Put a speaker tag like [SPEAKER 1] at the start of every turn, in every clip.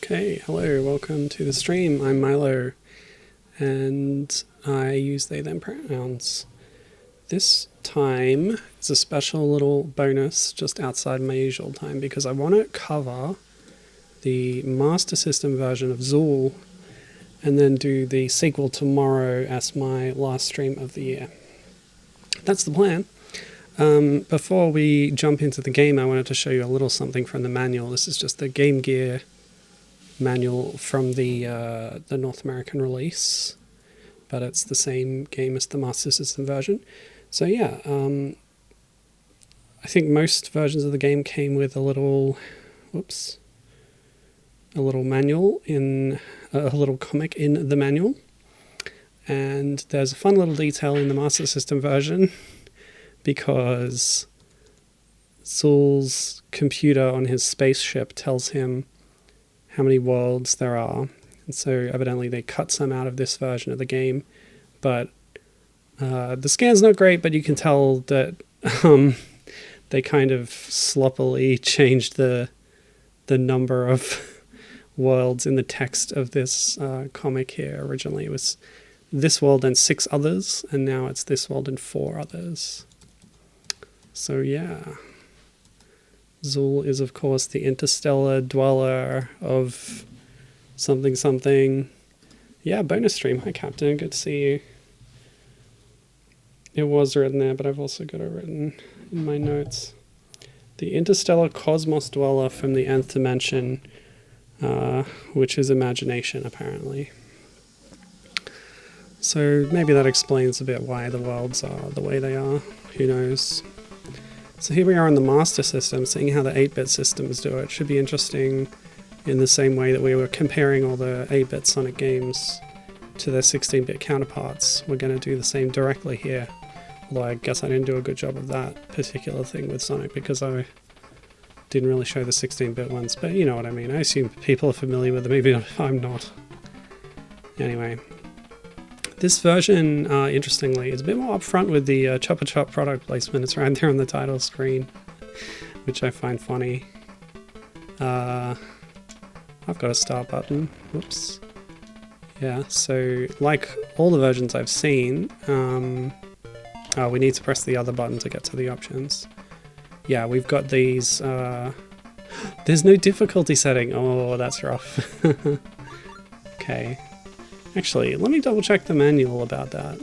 [SPEAKER 1] Okay, hello, welcome to the stream. I'm Milo, and I use they, them pronouns. This time is a special little bonus just outside my usual time because I want to cover the Master System version of Zool and then do the sequel tomorrow as my last stream of the year. That's the plan. Before we jump into the game, I wanted to show you a little something from the manual. This is just the Game Gear manual from the North American release, but it's the same game as the Master System version. So yeah, I think most versions of the game came with a little, a little manual in a little comic in the manual, and there's a fun little detail in the Master System version because Zool's computer on his spaceship tells him how many worlds there are, and so evidently they cut some out of this version of the game, but the scan's not great, but you can tell that they kind of sloppily changed the number of worlds in the text of this comic here. Originally it was this world and 6 others, and now it's this world and 4 others. So yeah, Zool is of course the interstellar dweller of something something. Yeah, bonus stream. Hi Captain, good to see you. It was written there, but I've also got it written in my notes. The interstellar cosmos dweller from the nth dimension, which is imagination apparently. So maybe that explains a bit why the worlds are the way they are. Who knows? So here we are on the Master System, seeing how the 8-bit systems do it. Should be interesting in the same way that we were comparing all the 8-bit Sonic games to their 16-bit counterparts. We're going to do the same directly here. Although I guess I didn't do a good job of that particular thing with Sonic because I didn't really show the 16-bit ones. But you know what I mean. I assume people are familiar with them, even if I'm not. Anyway. This version, interestingly, is a bit more upfront with the Choppa Chop product placement. It's right there on the title screen, which I find funny. I've got a start button. Whoops. Yeah, so like all the versions I've seen, we need to press the other button to get to the options. Yeah, we've got these... there's no difficulty setting. Oh, that's rough. Okay. Actually, let me double check the manual about that.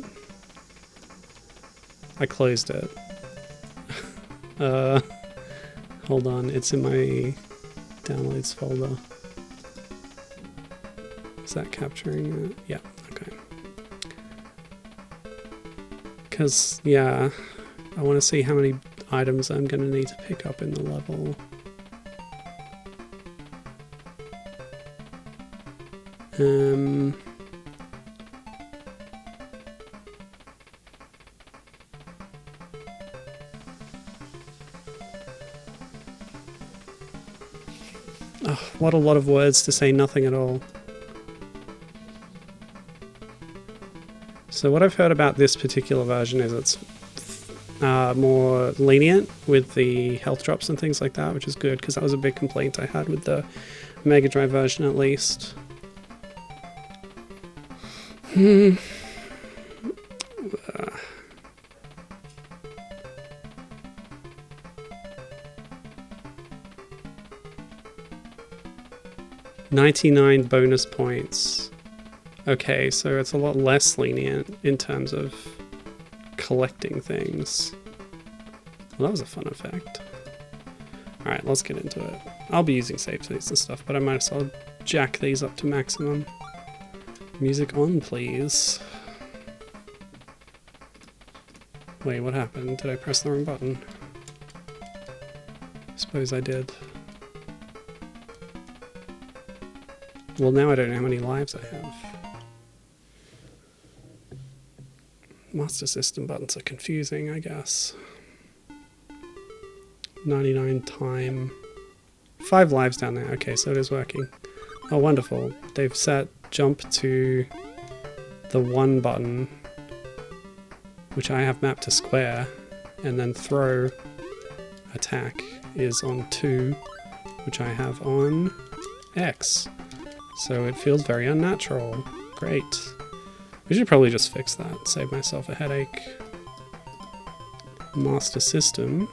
[SPEAKER 1] I closed it. Hold on, it's in my downloads folder. Is that capturing it? Yeah, okay. Because, yeah, I want to see how many items I'm going to need to pick up in the level. Oh, what a lot of words to say nothing at all. So what I've heard about this particular version is it's more lenient with the health drops and things like that, which is good because that was a big complaint I had with the Mega Drive version at least. 99 bonus points. Okay, so it's a lot less lenient in terms of collecting things. Well, that was a fun effect. Alright, let's get into it. I'll be using save states and stuff, but I might as well jack these up to maximum. Music on, please. Wait, what happened? Did I press the wrong button? Suppose I did. Well, now I don't know how many lives I have. Master System buttons are confusing, I guess. 99 time. 5 lives down there. Okay, so it is working. Oh, wonderful. They've set jump to the 1 button, which I have mapped to square, and then throw attack is on 2, which I have on X. So it feels very unnatural. Great. We should probably just fix that, save myself a headache. Master system.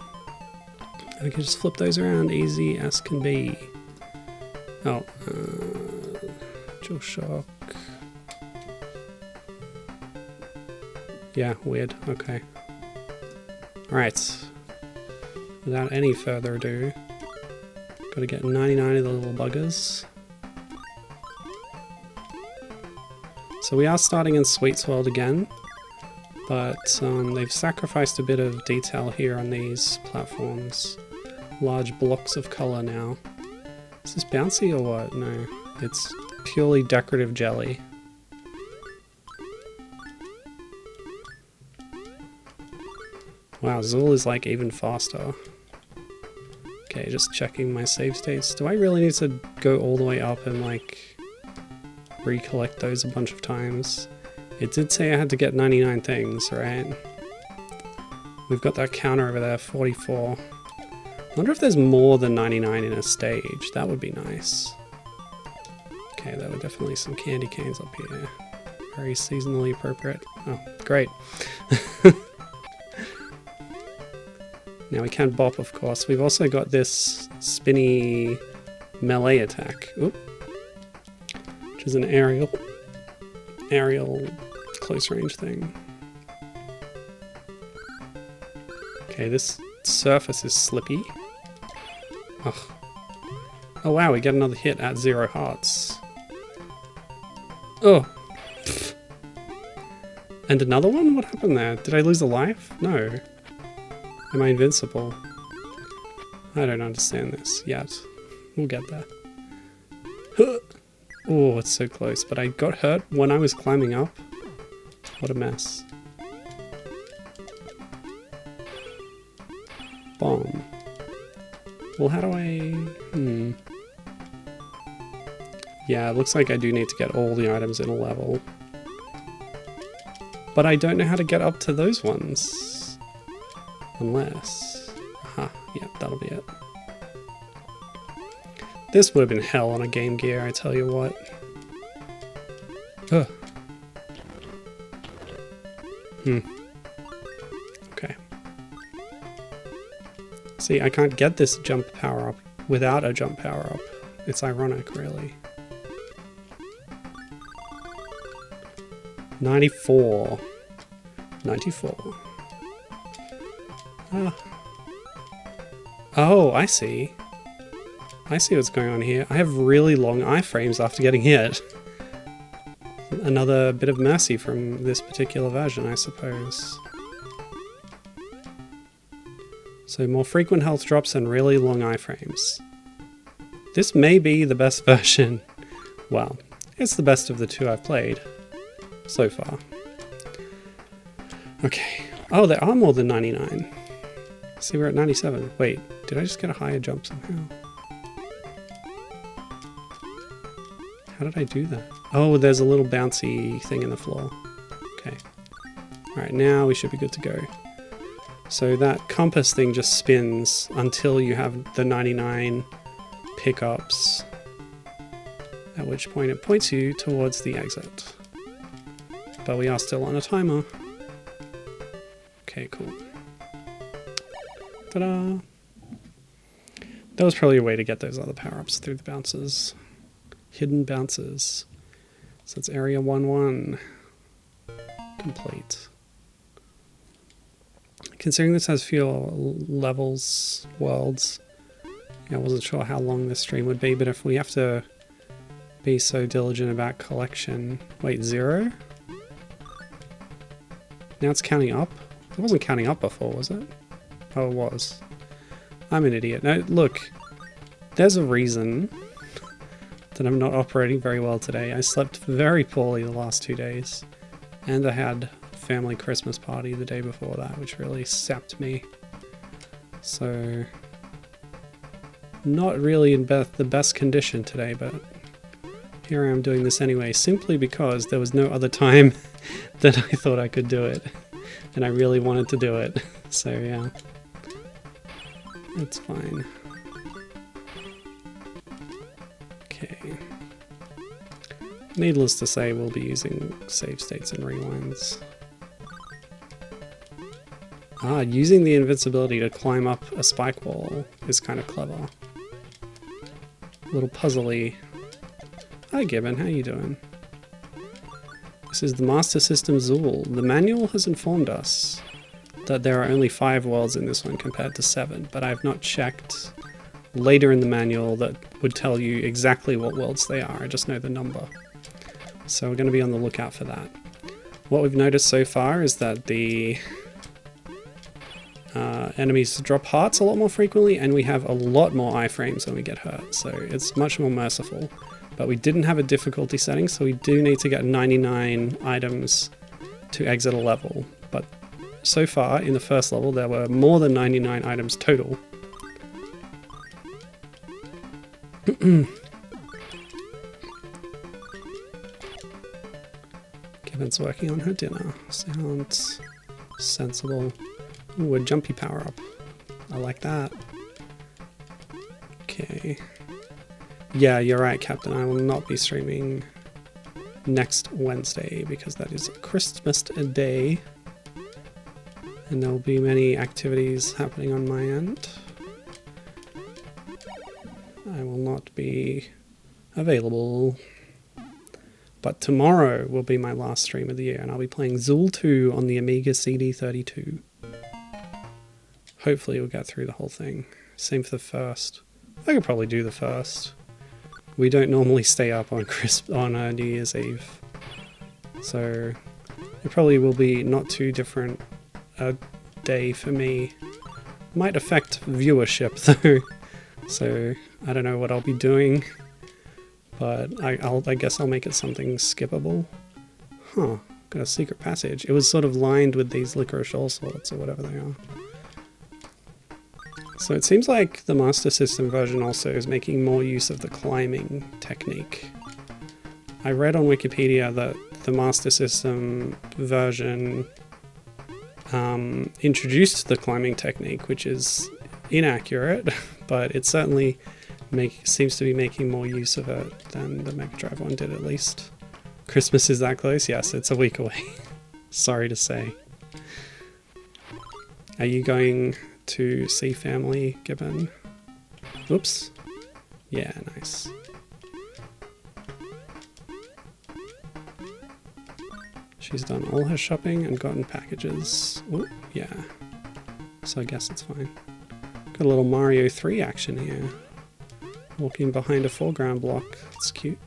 [SPEAKER 1] I can just flip those around easy as can be. Oh, Dual Shock. Yeah, weird. Okay. Alright. Without any further ado, gotta get 99 of the little buggers. So we are starting in Sweet's World again, but they've sacrificed a bit of detail here on these platforms. Large blocks of colour now. Is this bouncy or what? No, it's purely decorative jelly. Wow, Zool is like even faster. Okay, just checking my save states. Do I really need to go all the way up and like recollect those a bunch of times? It did say I had to get 99 things, right? We've got that counter over there, 44. I wonder if there's more than 99 in a stage. That would be nice. Okay, there were definitely some candy canes up here. Very seasonally appropriate. Oh, great. Now we can bop, of course. We've also got this spinny melee attack. Oop. Which is an aerial close range thing. Okay, this surface is slippy. Ugh. Oh wow, we get another hit at 0 hearts. Oh. Pfft. And another one? What happened there? Did I lose a life? No. Am I invincible? I don't understand this yet. We'll get there. Oh, it's so close, but I got hurt when I was climbing up. What a mess. Bomb. Well, how do I... Yeah, it looks like I do need to get all the items in a level. But I don't know how to get up to those ones. Unless... Aha, yeah, that'll be it. This would have been hell on a Game Gear, I tell you what. Ugh. Okay. See, I can't get this jump power-up without a jump power-up. It's ironic, really. 94. 94. Oh, I see. I see what's going on here. I have really long iframes after getting hit. Another bit of mercy from this particular version, I suppose. So more frequent health drops and really long iframes. This may be the best version. Well, it's the best of the two I've played so far. Okay. Oh, there are more than 99. See, we're at 97. Wait, did I just get a higher jump somehow? How did I do that? Oh, there's a little bouncy thing in the floor. Okay. Alright, now we should be good to go. So that compass thing just spins until you have the 99 pickups, at which point it points you towards the exit. But we are still on a timer. Okay, cool. Ta-da! That was probably a way to get those other power-ups through the bounces. Hidden bounces. So it's area 1-1. Complete. Considering this has fewer levels, worlds, I wasn't sure how long this stream would be, but if we have to be so diligent about collection... Wait, 0? Now it's counting up? It wasn't counting up before, was it? Oh, it was. I'm an idiot. No, look. There's a reason that I'm not operating very well today. I slept very poorly the last 2 days. And I had a family Christmas party the day before that, which really sapped me. So... not really in the best condition today, but... here I am doing this anyway, simply because there was no other time that I thought I could do it. And I really wanted to do it. So yeah. It's fine. Okay. needless to say, we'll be using save states and rewinds. Ah, using the invincibility to climb up a spike wall is kind of clever. A little puzzly. Hi Gibbon, how you doing? This is the Master System Zool. The manual has informed us that there are only 5 worlds in this one compared to 7, but I have not checked later in the manual that would tell you exactly what worlds they are. I just know the number. So we're going to be on the lookout for that. What we've noticed so far is that the enemies drop hearts a lot more frequently, and we have a lot more iframes when we get hurt, so it's much more merciful. But we didn't have a difficulty setting, so we do need to get 99 items to exit a level. But so far, in the first level, there were more than 99 items total. Kevin's working on her dinner. Sounds sensible. Ooh, a jumpy power-up. I like that. Okay. Yeah, you're right, Captain. I will not be streaming next Wednesday because that is Christmas Day. And there will be many activities happening on my end. I will not be available. But tomorrow will be my last stream of the year, and I'll be playing Zool 2 on the Amiga CD32. Hopefully we'll get through the whole thing. Same for the first. I could probably do the first. We don't normally stay up on New Year's Eve. So it probably will be not too different a day for me. Might affect viewership though. So I don't know what I'll be doing. But I guess I'll make it something skippable. Huh, got a secret passage. It was sort of lined with these licorice all sorts or whatever they are. So it seems like the Master System version also is making more use of the climbing technique. I read on Wikipedia that the Master System version introduced the climbing technique, which is inaccurate, but it certainly seems to be making more use of it than the Mega Drive one did, at least. Christmas is that close? Yes, it's a week away. Sorry to say. Are you going to see family, Gibbon? Oops. Yeah, nice. She's done all her shopping and gotten packages. Oh, yeah. So I guess it's fine. Got a little Mario 3 action here. Walking behind a foreground block. It's cute.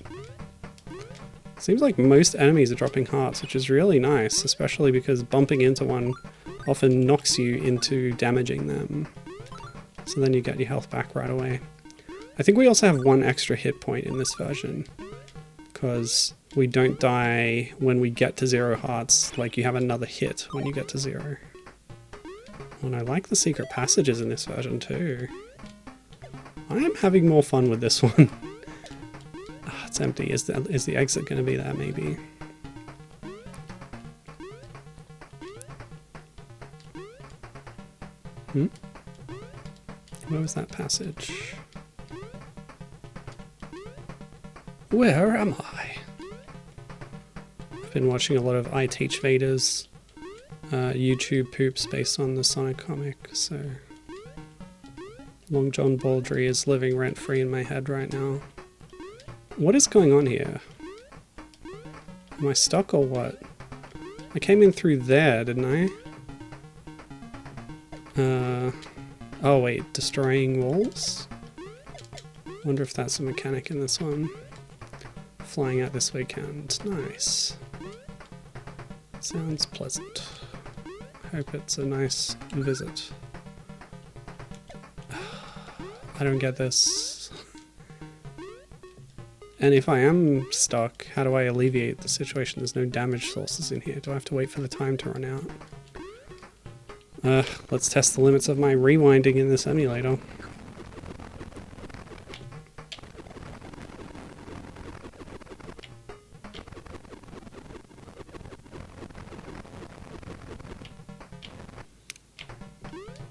[SPEAKER 1] Seems like most enemies are dropping hearts, which is really nice, especially because bumping into one often knocks you into damaging them. So then you get your health back right away. I think we also have 1 extra hit point in this version, because we don't die when we get to 0 hearts, like you have another hit when you get to 0. And I like the secret passages in this version too. I am having more fun with this one. It's empty. Is the exit going to be there maybe? Where was that passage? Where am I? I've been watching a lot of I Teach Vader's YouTube poops based on the Sonic comic, so Long John Baldry is living rent-free in my head right now. What is going on here? Am I stuck or what? I came in through there, didn't I? Oh wait, destroying walls? Wonder if that's a mechanic in this one. Flying out this weekend. Nice. Sounds pleasant. Hope it's a nice visit. I don't get this. And if I am stuck, how do I alleviate the situation? There's no damage sources in here. Do I have to wait for the time to run out? Let's test the limits of my rewinding in this emulator.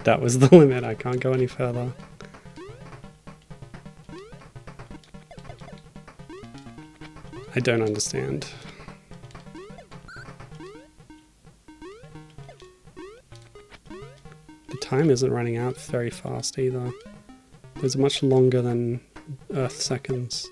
[SPEAKER 1] That was the limit, I can't go any further. I don't understand. The time isn't running out very fast either. It's much longer than Earth seconds.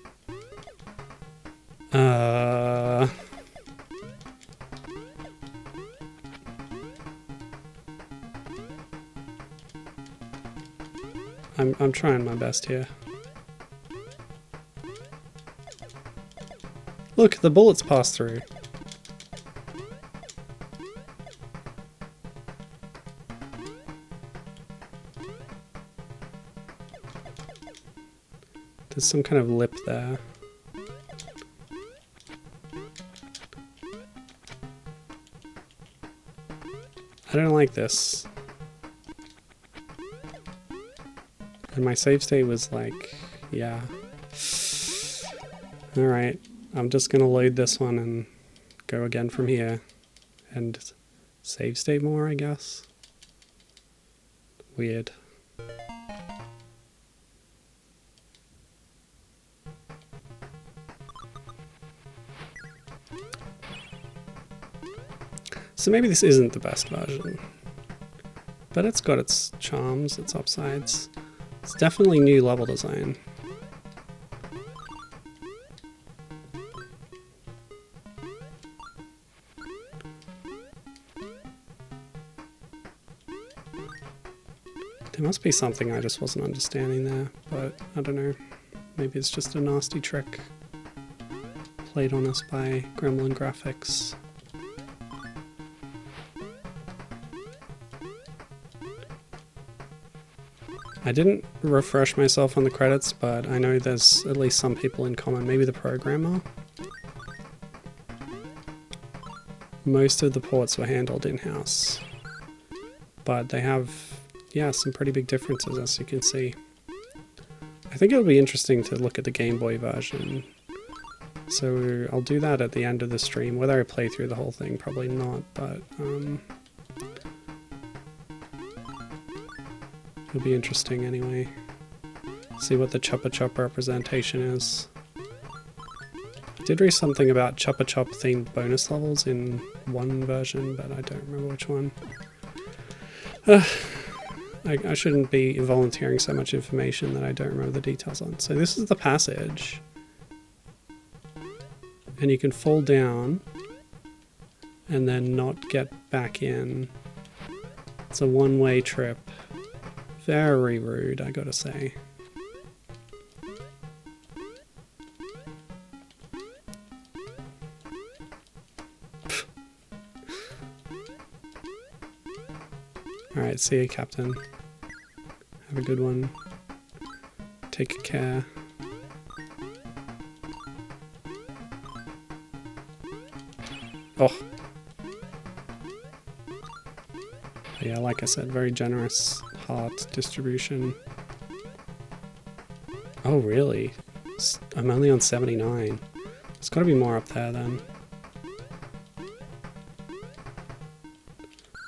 [SPEAKER 1] I'm trying my best here. Look, the bullets pass through. There's some kind of lip there. I don't like this. And my save state was like, yeah. Alright, I'm just gonna load this one and go again from here. And save state more, I guess. Weird. So maybe this isn't the best version, but it's got its charms, its upsides. It's definitely new level design. There must be something I just wasn't understanding there, but I don't know. Maybe it's just a nasty trick played on us by Gremlin Graphics. I didn't refresh myself on the credits, but I know there's at least some people in common, maybe the programmer. Most of the ports were handled in-house, but they have, yeah, some pretty big differences, as you can see. I think it'll be interesting to look at the Game Boy version, so I'll do that at the end of the stream. Whether I play through the whole thing, probably not, but it'll be interesting anyway. See what the Chupa Chup representation is. I did read something about Chupa Chup themed bonus levels in one version, but I don't remember which one. I shouldn't be volunteering so much information that I don't remember the details on. So this is the passage. And you can fall down and then not get back in. It's a one-way trip. Very rude, I gotta say. Alright, see you, Captain. Have a good one. Take care. Oh. But yeah, like I said, very generous heart distribution. Oh, really? I'm only on 79. There's gotta be more up there then.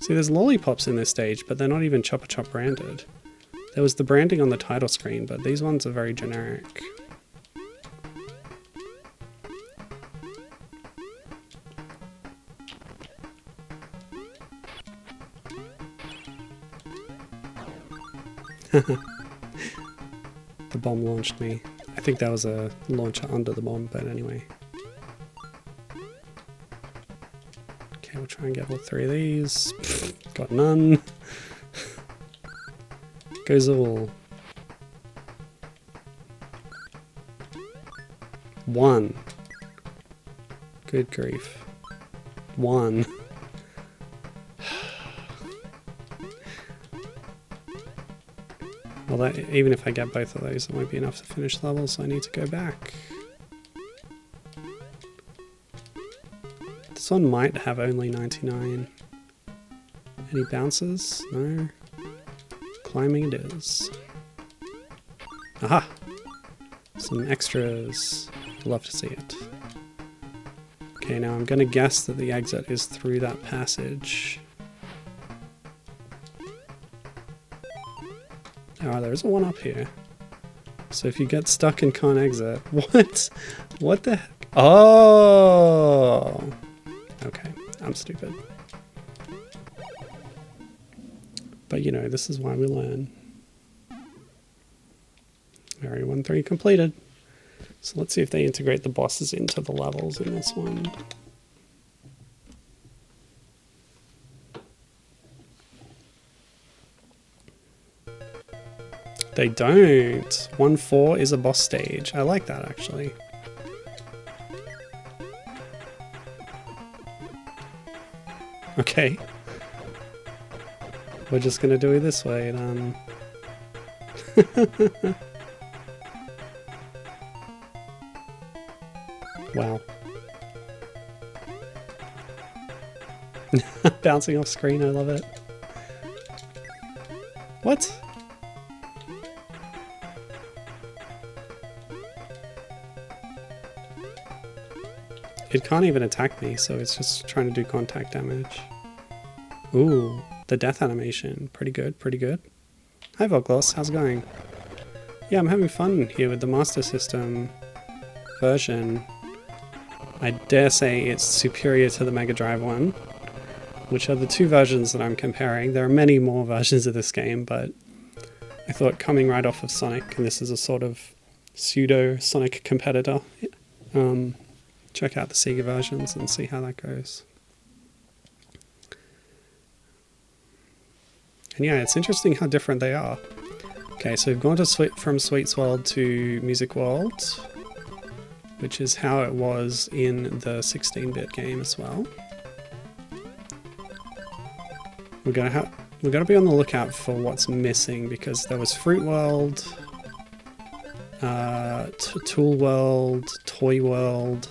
[SPEAKER 1] See, there's lollipops in this stage, but they're not even Chupa Chup branded. There was the branding on the title screen, but these ones are very generic. The bomb launched me. I think that was a launcher under the bomb, but anyway. Okay, we'll try and get all three of these. Got none. Go Zool. 1. Good grief. 1. Well, even if I get both of those, it won't be enough to finish the level, so I need to go back. This one might have only 99. Any bounces? No. Climbing it is. Aha! Some extras. Love to see it. Okay, now I'm gonna guess that the exit is through that passage. Oh, there's one up here. So if you get stuck and can't exit... What? What the heck? Oh! Okay, I'm stupid. But you know, this is why we learn. Area 1-3 completed. So let's see if they integrate the bosses into the levels in this one. They don't. 1-4 is a boss stage. I like that, actually. Okay. We're just gonna do it this way, then. Wow. Bouncing off screen, I love it. What? It can't even attack me, so it's just trying to do contact damage. Ooh, the death animation. Pretty good, pretty good. Hi Volklos, how's it going? Yeah, I'm having fun here with the Master System version. I dare say it's superior to the Mega Drive one, which are the two versions that I'm comparing. There are many more versions of this game, but I thought coming right off of Sonic, and this is a sort of pseudo-Sonic competitor, check out the Sega versions and see how that goes. And yeah, it's interesting how different they are. Okay, so we've gone to from Sweets World to Music World, which is how it was in the 16-bit game as well. We're gonna be on the lookout for what's missing, because there was Fruit World, Tool World, Toy World,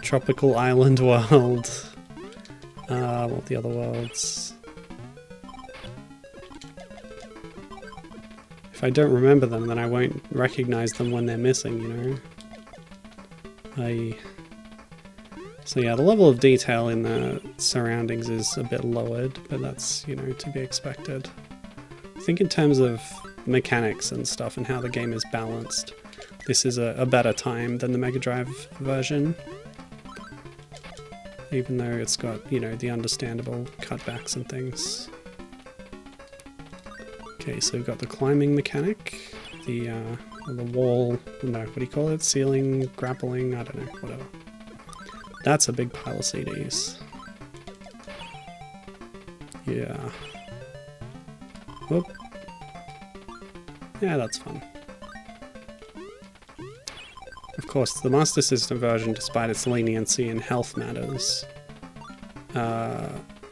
[SPEAKER 1] Tropical Island World, what the other worlds? If I don't remember them, then I won't recognize them when they're missing, you know? So yeah, the level of detail in the surroundings is a bit lowered, but that's, you know, to be expected. I think in terms of mechanics and stuff and how the game is balanced, this is a better time than the Mega Drive version. Even though it's got, you know, the understandable cutbacks and things. Okay, so we've got the climbing mechanic, the wall, no, what do you call it? Ceiling, grappling, I don't know, whatever. That's a big pile of CDs. Yeah. Whoop. Yeah, that's fun. Of course, the Master System version, despite its leniency in health matters,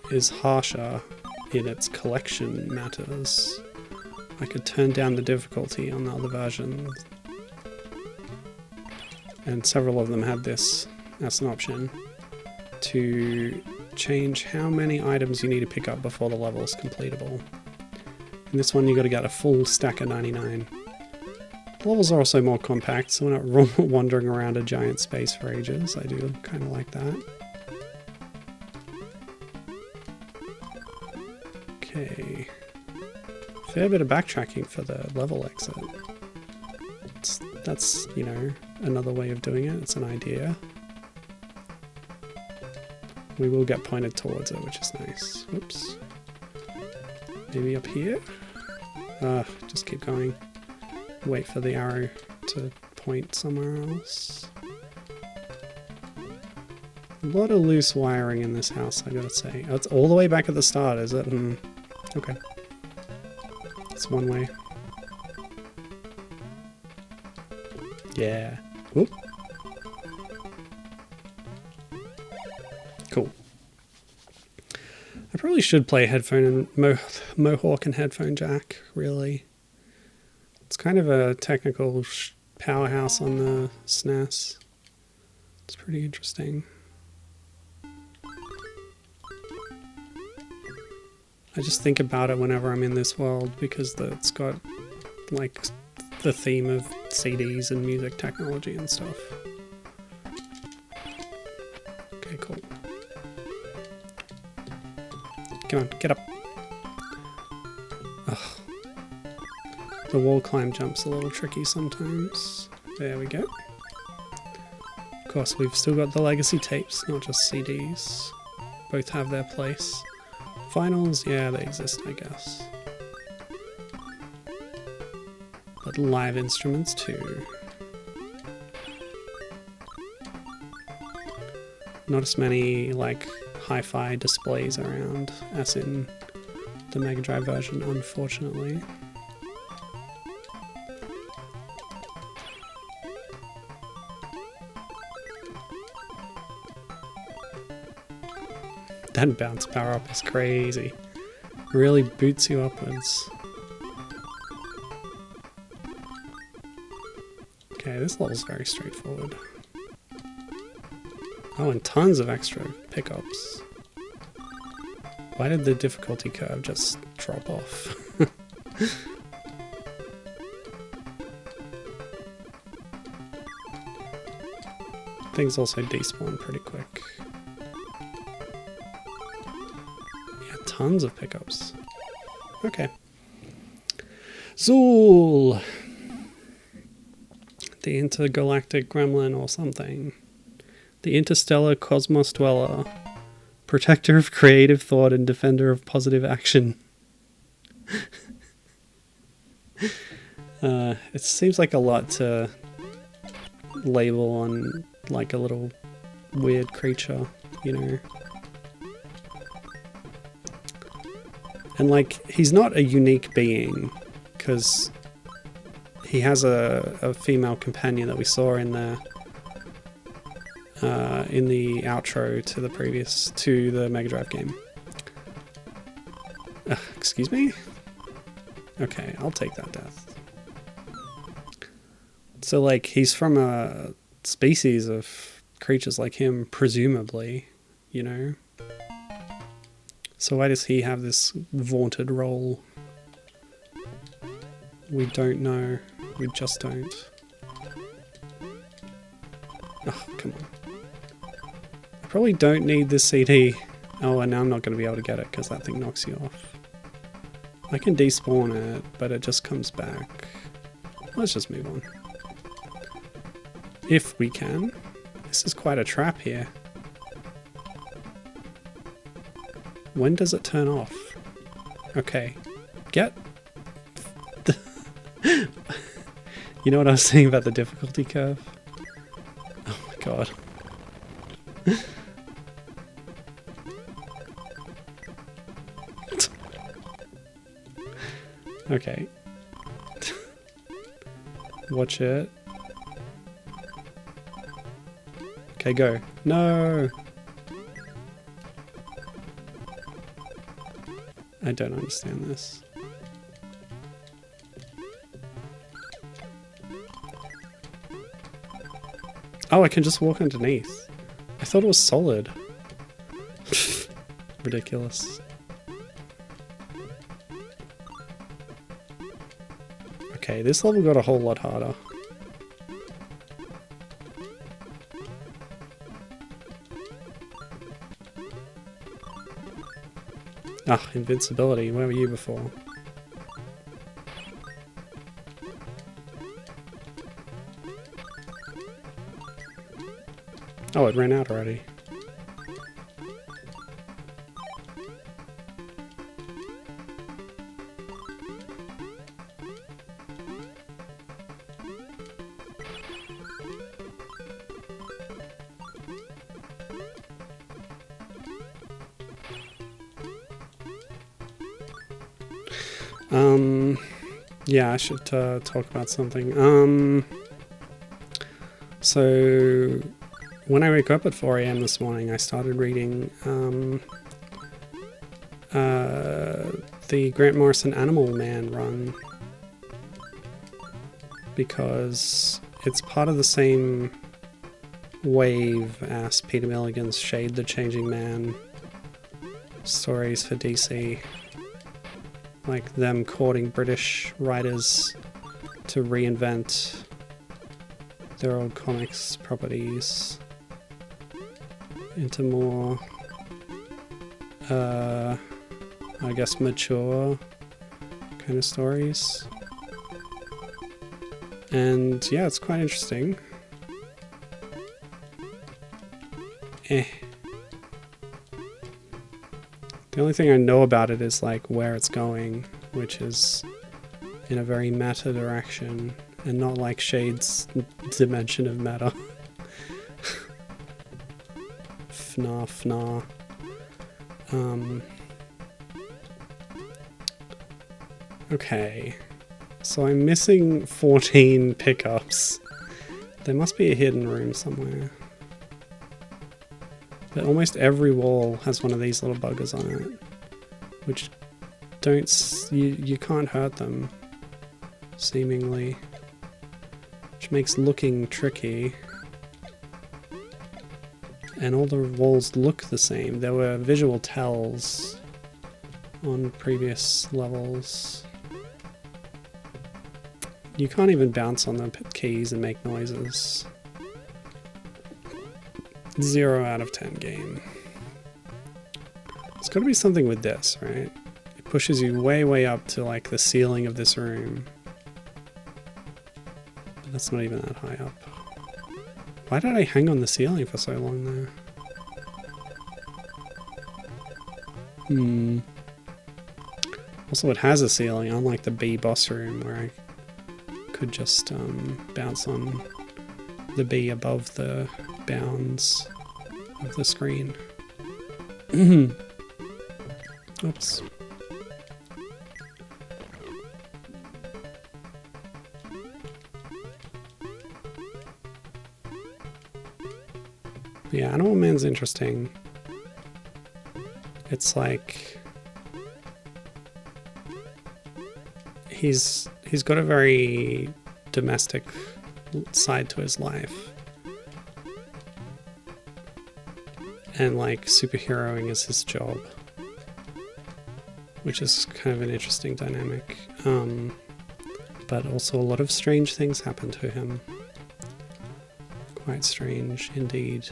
[SPEAKER 1] is harsher in its collection matters. I could turn down the difficulty on the other version, and several of them had this as an option, to change how many items you need to pick up before the level is completable. In this one you got to get a full stack of 99. The levels are also more compact, so we're not wandering around a giant space for ages. I do kind of like that. Okay. Fair bit of backtracking for the level exit. That's, you know, another way of doing it. It's an idea. We will get pointed towards it, which is nice. Whoops. Maybe up here? Just keep going. Wait for the arrow to point somewhere else. A lot of loose wiring in this house, I gotta say. Oh, it's all the way back at the start, is it? Okay. It's one way. Yeah. Whoop. Cool. I probably should play headphone and Mohawk and headphone jack, really. It's kind of a technical powerhouse on the SNES. It's pretty interesting. I just think about it whenever I'm in this world, because it's got like the theme of CDs and music technology and stuff. Okay, cool. Come on, get up. Ugh. The wall climb jump's a little tricky sometimes. There we go. course, we've still got the legacy tapes, not just CDs. Both have their place. Vinyls, yeah, they exist, I guess. But live instruments too. Not as many, like, hi-fi displays around as in the Mega Drive version, unfortunately. That bounce power up is crazy. Really boots you upwards. Okay, this level's very straightforward. Oh, and tons of extra pickups. Why did the difficulty curve just drop off? Things also despawn pretty quick. Yeah, tons of pickups. Okay. Zool! The intergalactic gremlin or something. The interstellar cosmos dweller. Protector of creative thought and defender of positive action. It seems like a lot to label on like a little weird creature, you know. And like, he's not a unique being, because he has a female companion that we saw in there. In the outro to the Mega Drive game. Excuse me? Okay, I'll take that death. So like, he's from a species of creatures like him, presumably, you know? So why does he have this vaunted role? We don't know. We just don't. Oh, come on. I probably don't need this CD. Oh, and now I'm not going to be able to get it because that thing knocks you off. I can despawn it, but it just comes back. Let's just move on. If we can. This is quite a trap here. When does it turn off? Okay. Get... You know what I was saying about the difficulty curve? Oh my god. Okay. Watch it. Okay, go. No! I don't understand this. Oh, I can just walk underneath. I thought it was solid. Ridiculous. Okay, this level got a whole lot harder. Ah, invincibility. Where were you before? Oh, it ran out already. Yeah, I should talk about something. So when I woke up at 4 AM this morning, I started reading the Grant Morrison Animal Man run, because it's part of the same wave as Peter Milligan's Shade the Changing Man stories for DC. Like them courting British writers to reinvent their old comics properties into more, I guess, mature kind of stories. And yeah, it's quite interesting. The only thing I know about it is like where it's going, which is in a very meta direction, and not like Shade's dimension of meta. Fna fna. Okay, so I'm missing 14 pickups. There must be a hidden room somewhere. But almost every wall has one of these little buggers on it, which you can't hurt them, seemingly, which makes looking tricky. And all the walls look the same. There were visual tells on previous levels. You can't even bounce on the keys and make noises. 0 out of 10 game. It's got to be something with this, right? It pushes you way, way up to like the ceiling of this room. But that's not even that high up. Why did I hang on the ceiling for so long there? Also, it has a ceiling, unlike the B boss room where I could just bounce on the B above the bounds of the screen. Oops. Yeah, Animal Man's interesting. It's like he's got a very domestic side to his life. And like superheroing is his job, which is kind of an interesting dynamic. But also a lot of strange things happen to him. Quite strange indeed.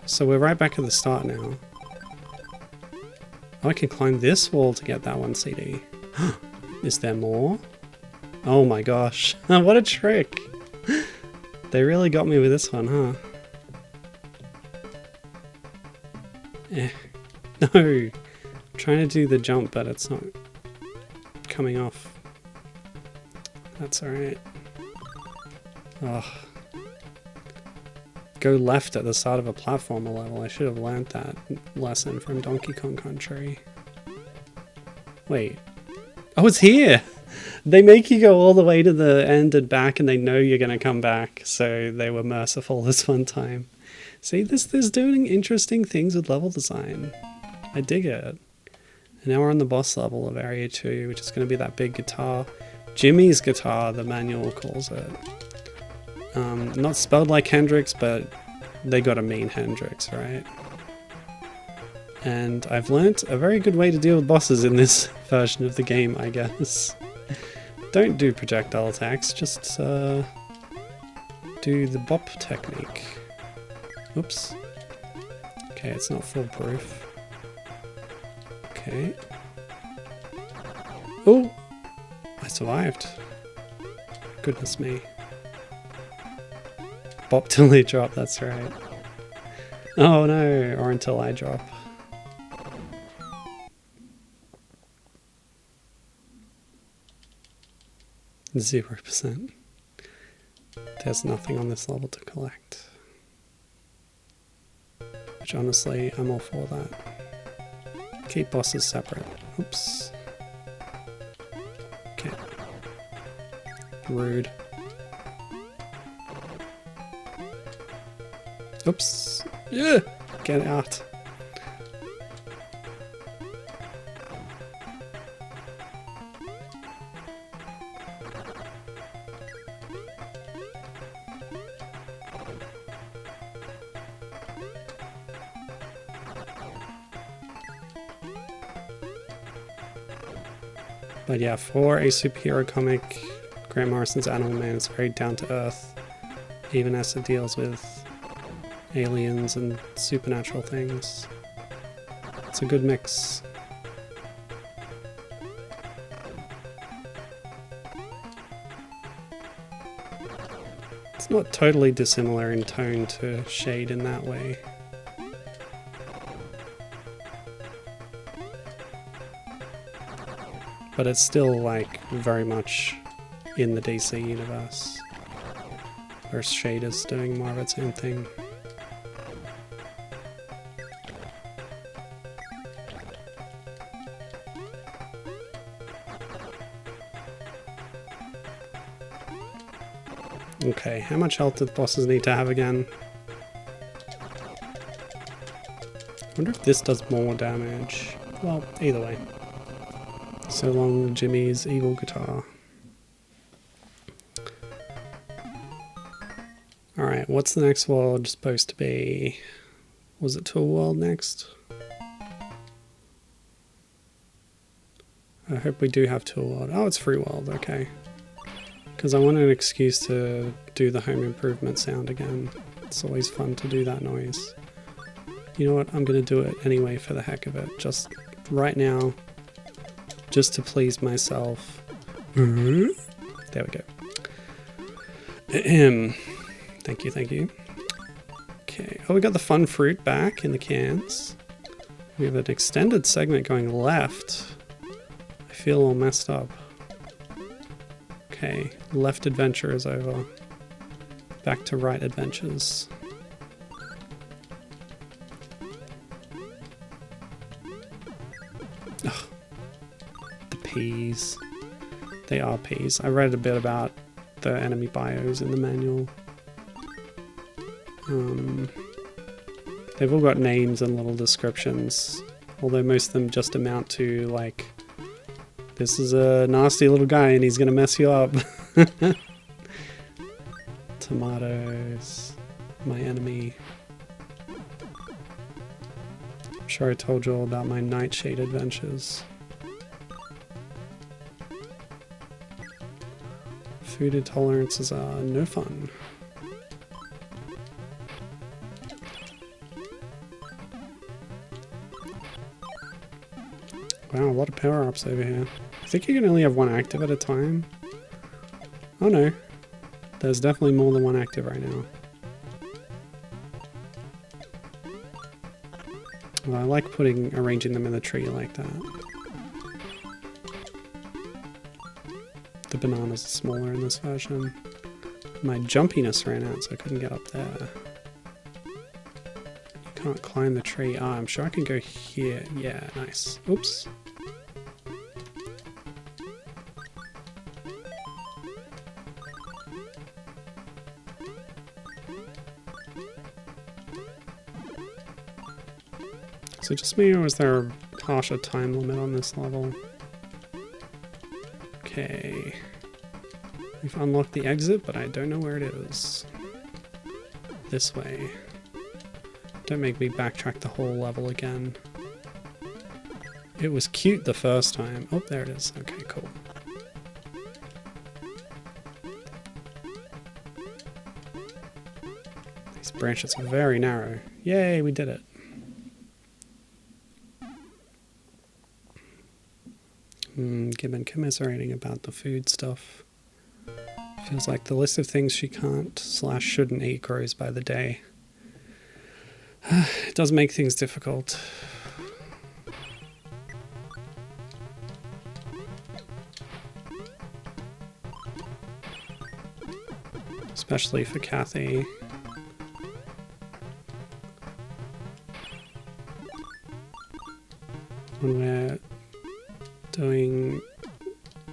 [SPEAKER 1] So we're right back at the start now. Oh, I can climb this wall to get that one CD. Is there more? Oh my gosh, what a trick! They really got me with this one, huh? No! I'm trying to do the jump, but it's not coming off. That's alright. Oh. Go left at the start of a platformer level. I should have learned that lesson from Donkey Kong Country. Wait. Oh, it's here! They make you go all the way to the end and back, and they know you're going to come back, so they were merciful this one time. See, this doing interesting things with level design. I dig it. And now we're on the boss level of Area 2, which is going to be that big guitar. Jimmy's guitar, the manual calls it. Not spelled like Hendrix, but they got a mean Hendrix, right? And I've learnt a very good way to deal with bosses in this version of the game, I guess. Don't do projectile attacks, just do the bop technique. Oops. Okay, it's not foolproof. Okay. Oh! I survived. Goodness me. Bop till they drop, that's right. Oh no, or until I drop. %. There's nothing on this level to collect. Which honestly, I'm all for that. Keep bosses separate. Oops. Okay. Rude. Oops. Yeah! Get out. But yeah, for a superhero comic, Grant Morrison's Animal Man is very down to earth, even as it deals with aliens and supernatural things. It's a good mix. It's not totally dissimilar in tone to Shade in that way. But it's still like very much in the DC universe, whereas Shade is doing more of its own thing. Okay, how much health do the bosses need to have again? I wonder if this does more damage. Well, either way. So long, Jimmy's evil guitar. Alright, what's the next world supposed to be? Was it Tool World next? I hope we do have Tool World. Oh, it's Free World, okay. Because I want an excuse to do the home improvement sound again. It's always fun to do that noise. You know what, I'm going to do it anyway for the heck of it. Just right now, just to please myself. There we go. Thank you, thank you. Okay, oh, we got the fun fruit back in the cans. We have an extended segment going left. I feel all messed up. Okay, left adventure is over. Back to right adventures. Ugh. The peas. They are peas. I read a bit about the enemy bios in the manual. They've all got names and little descriptions, although most of them just amount to like, this is a nasty little guy and he's gonna mess you up. Tomatoes, my enemy. I'm sure I told you all about my Nightshade adventures. Food intolerances are no fun. Wow, a lot of power-ups over here. I think you can only have one active at a time. Oh no, there's definitely more than one active right now. Well, I like arranging them in the tree like that. The bananas are smaller in this version. My jumpiness ran out, so I couldn't get up there. You can't climb the tree. Ah, I'm sure I can go here. Yeah, nice. Oops. Is it just me, or is there a harsher time limit on this level? Okay. We've unlocked the exit, but I don't know where it is. This way. Don't make me backtrack the whole level again. It was cute the first time. Oh, there it is. Okay, cool. These branches are very narrow. Yay, we did it. Gibbon commiserating about the food stuff. Feels like the list of things she can't / shouldn't eat grows by the day. It does make things difficult. Especially for Kathy. When we're doing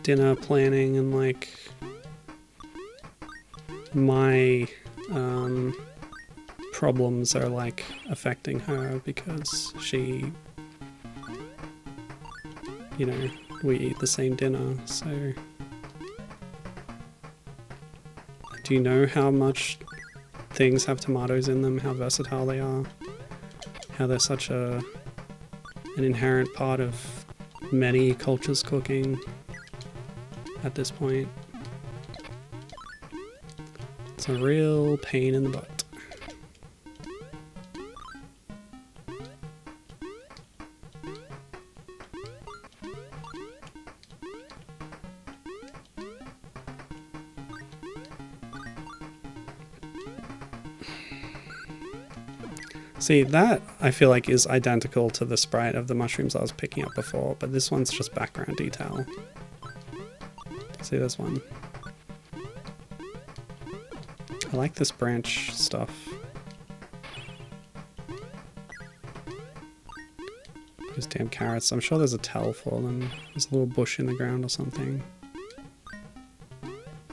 [SPEAKER 1] dinner planning and like my problems are like affecting her because she, you know, we eat the same dinner. So do you know how much things have tomatoes in them, how versatile they are, how they're such an inherent part of many cultures cooking at this point? It's a real pain in the butt. See, that I feel like is identical to the sprite of the mushrooms I was picking up before, but this one's just background detail. See this one? I like this branch stuff. Those damn carrots. I'm sure there's a tell for them. There's a little bush in the ground or something.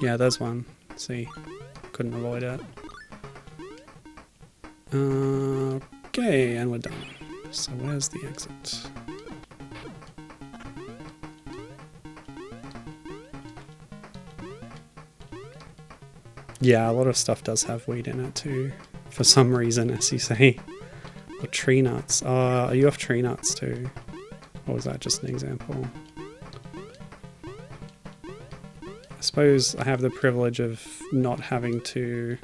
[SPEAKER 1] Yeah, there's one. See? Couldn't avoid it. Okay, and we're done. So where's the exit? Yeah, a lot of stuff does have weed in it too, for some reason, as you say. Or tree nuts. Are you off tree nuts too? Or was that just an example? I suppose I have the privilege of not having to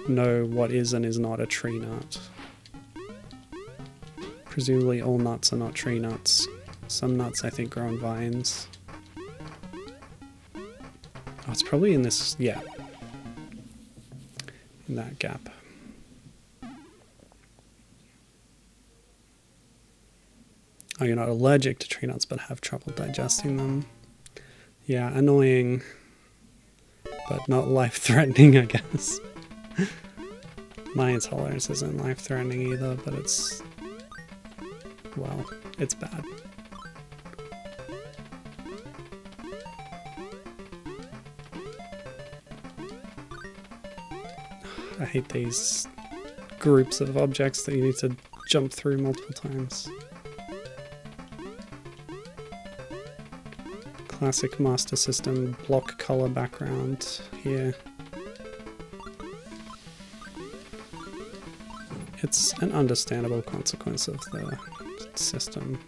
[SPEAKER 1] know what is and is not a tree nut. Presumably all nuts are not tree nuts. Some nuts I think grow on vines. Oh, it's probably in this, yeah. In that gap. Oh, you're not allergic to tree nuts but have trouble digesting them. Yeah, annoying. But not life-threatening, I guess. My intolerance isn't life-threatening either, but it's... well, it's bad. I hate these groups of objects that you need to jump through multiple times. Classic Master System block color background here. It's an understandable consequence of the system.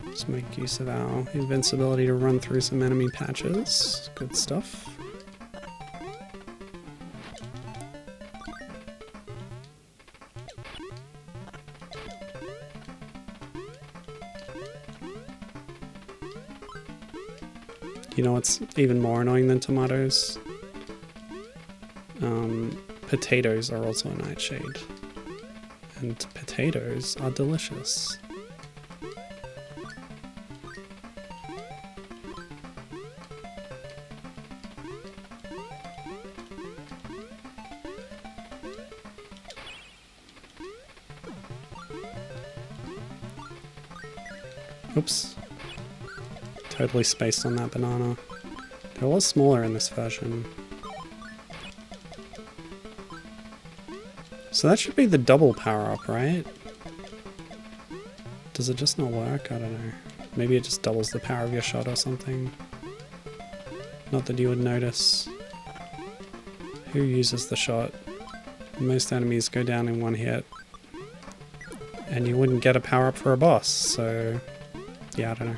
[SPEAKER 1] Let's make use of our invincibility to run through some enemy patches. Good stuff. You know what's even more annoying than tomatoes? Potatoes are also a nightshade. And potatoes are delicious. Oops. Totally spaced on that banana. They're a lot smaller in this version. So that should be the double power-up, right? Does it just not work? I don't know. Maybe it just doubles the power of your shot or something. Not that you would notice. Who uses the shot? Most enemies go down in one hit. And you wouldn't get a power-up for a boss, so... yeah, I don't know.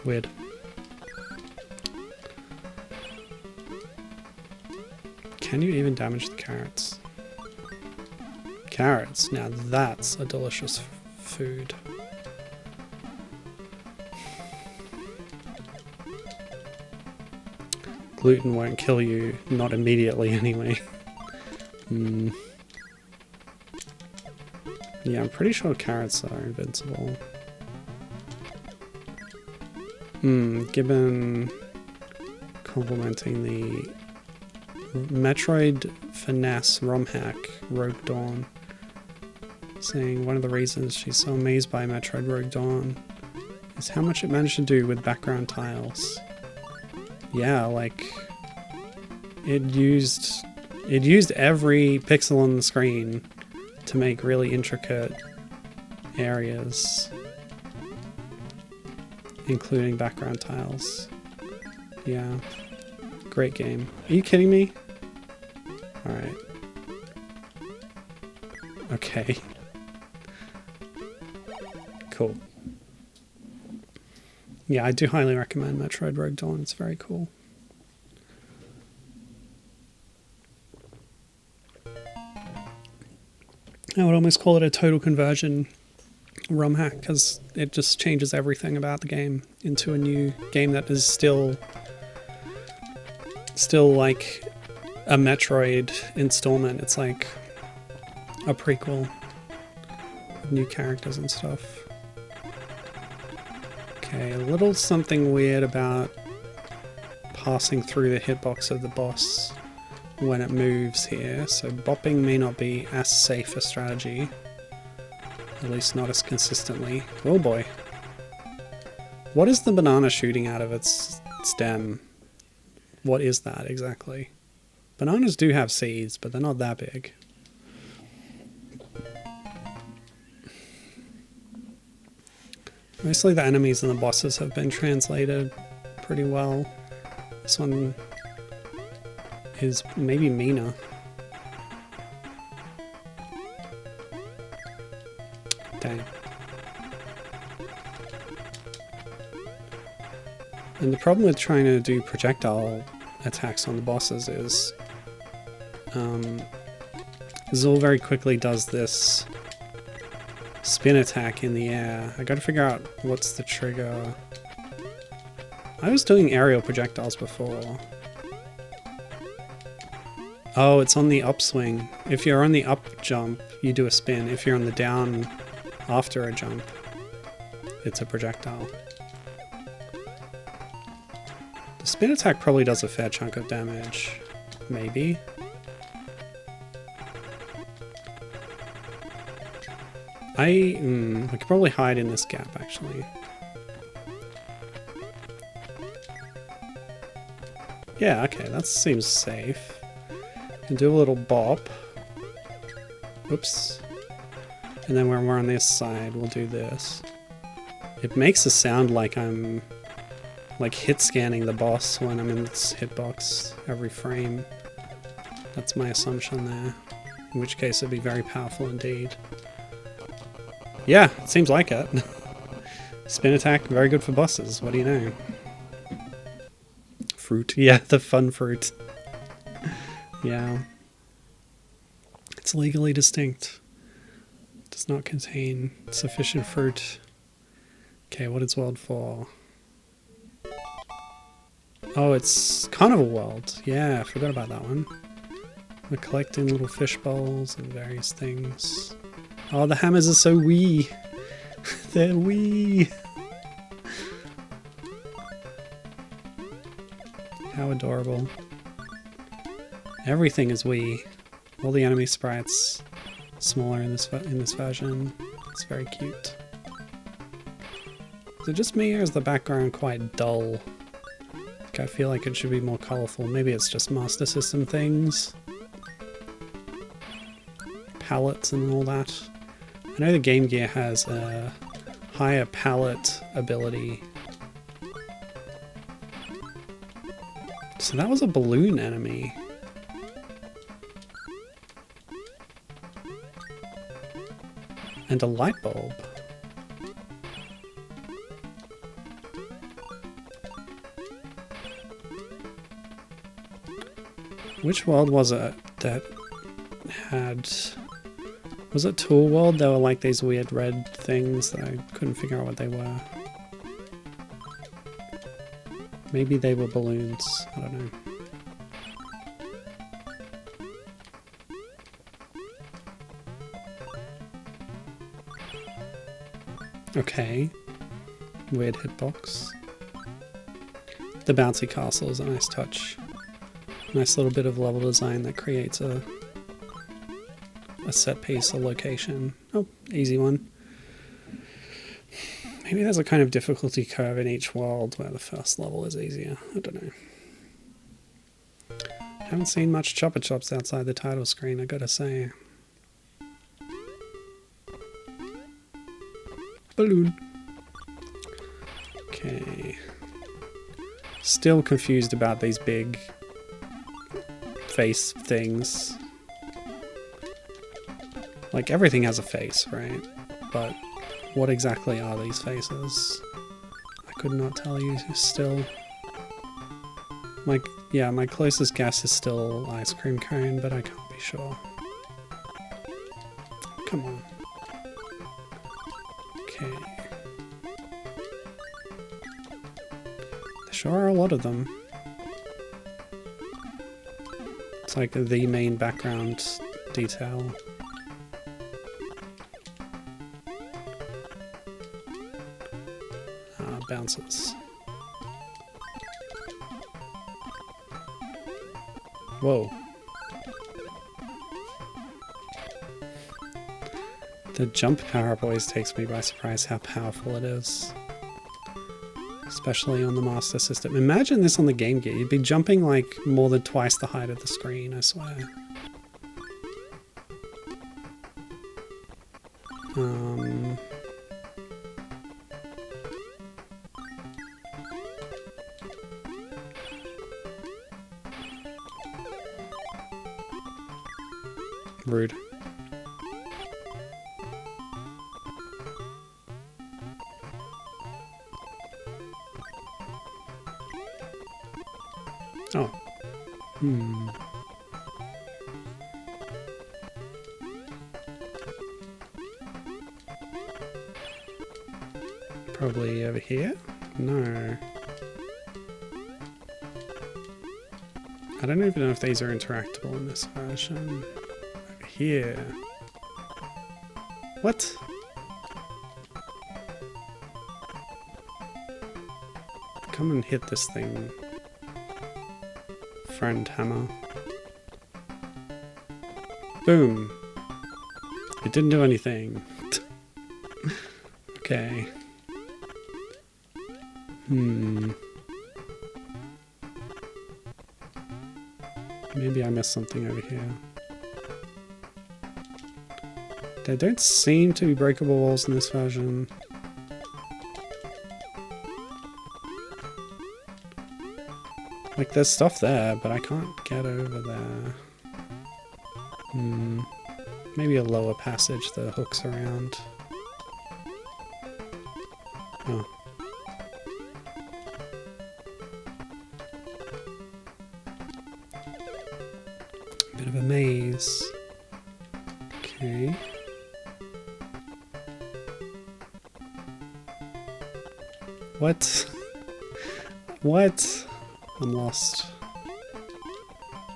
[SPEAKER 1] Weird. Can you even damage the carrots? Carrots, now that's a delicious food. Gluten won't kill you, not immediately anyway. Yeah, I'm pretty sure carrots are invincible. Gibbon complimenting the Metroid Finesse ROM hack, Rogue Dawn, saying one of the reasons she's so amazed by Metroid Rogue Dawn is how much it managed to do with background tiles. Yeah, like it used every pixel on the screen to make really intricate areas, including background tiles. Yeah. Great game. Are you kidding me? Alright. Okay. Cool. Yeah, I do highly recommend Metroid Rogue Dawn. It's very cool. I would almost call it a total conversion ROM hack, because it just changes everything about the game into a new game that is still like a Metroid installment. It's like A prequel. New characters and stuff. Okay, a little something weird about passing through the hitbox of the boss when it moves here, so bopping may not be as safe a strategy. At least not as consistently. Oh boy. What is the banana shooting out of its stem? What is that exactly? Bananas do have seeds, but they're not that big. Mostly the enemies and the bosses have been translated pretty well. This one is maybe meaner. Dang. And the problem with trying to do projectile attacks on the bosses is Zool very quickly does this spin attack in the air. I gotta figure out what's the trigger. I was doing aerial projectiles before. Oh, it's on the upswing. If you're on the up jump, you do a spin. If you're on the down after a jump, it's a projectile. The spin attack probably does a fair chunk of damage. Maybe. I could probably hide in this gap, actually. Yeah, okay, that seems safe. Can do a little bop. Oops. And then when we're on this side, we'll do this. It makes a sound like I'm like hit scanning the boss when I'm in this hitbox every frame. That's my assumption there. In which case it'd be very powerful indeed. Yeah, it seems like it. Spin attack, very good for bosses. What do you know? Fruit. Yeah, the fun fruit. Yeah. It's legally distinct. Does not contain sufficient fruit. Okay, what is World 4? Oh, it's Carnival World. Yeah, I forgot about that one. We're collecting little fish bowls and various things. Oh, the hammers are so wee. They're wee. How adorable. Everything is wee. All the enemy sprites smaller in this version. It's very cute. Is it just me or is the background quite dull? Like, I feel like it should be more colourful. Maybe it's just Master System things. Palettes and all that. I know the Game Gear has a higher palette ability. So that was a balloon enemy. And a light bulb. Which world was it that had... Was it Tool World? There were like these weird red things that I couldn't figure out what they were. Maybe they were balloons. I don't know. Okay. Weird hitbox. The bouncy castle is a nice touch. Nice little bit of level design that creates a set piece, a location. Oh, easy one. Maybe there's a kind of difficulty curve in each world where the first level is easier. I don't know. Haven't seen much Chopper Chops outside the title screen, I gotta say. Balloon. Okay. Still confused about these big face things. Like, everything has a face, right? But what exactly are these faces? I could not tell you still. Yeah, my closest guess is still ice cream cone, but I can't be sure. Come on. Okay. There sure are a lot of them. It's like the main background detail. bounces. Whoa. The jump power-up always takes me by surprise how powerful it is. Especially on the Master System. Imagine this on the Game Gear. You'd be jumping like more than twice the height of the screen, I swear. Rude. Oh. Probably over here? No. I don't even know if these are interactable in this version. Over here. What? Come and hit this thing. Friend hammer. Boom. It didn't do anything. Okay. Maybe I missed something over here. There don't seem to be breakable walls in this version. Like, there's stuff there, but I can't get over there. Maybe a lower passage that hooks around. Oh. Bit of a maze. Okay. What? What? I'm lost.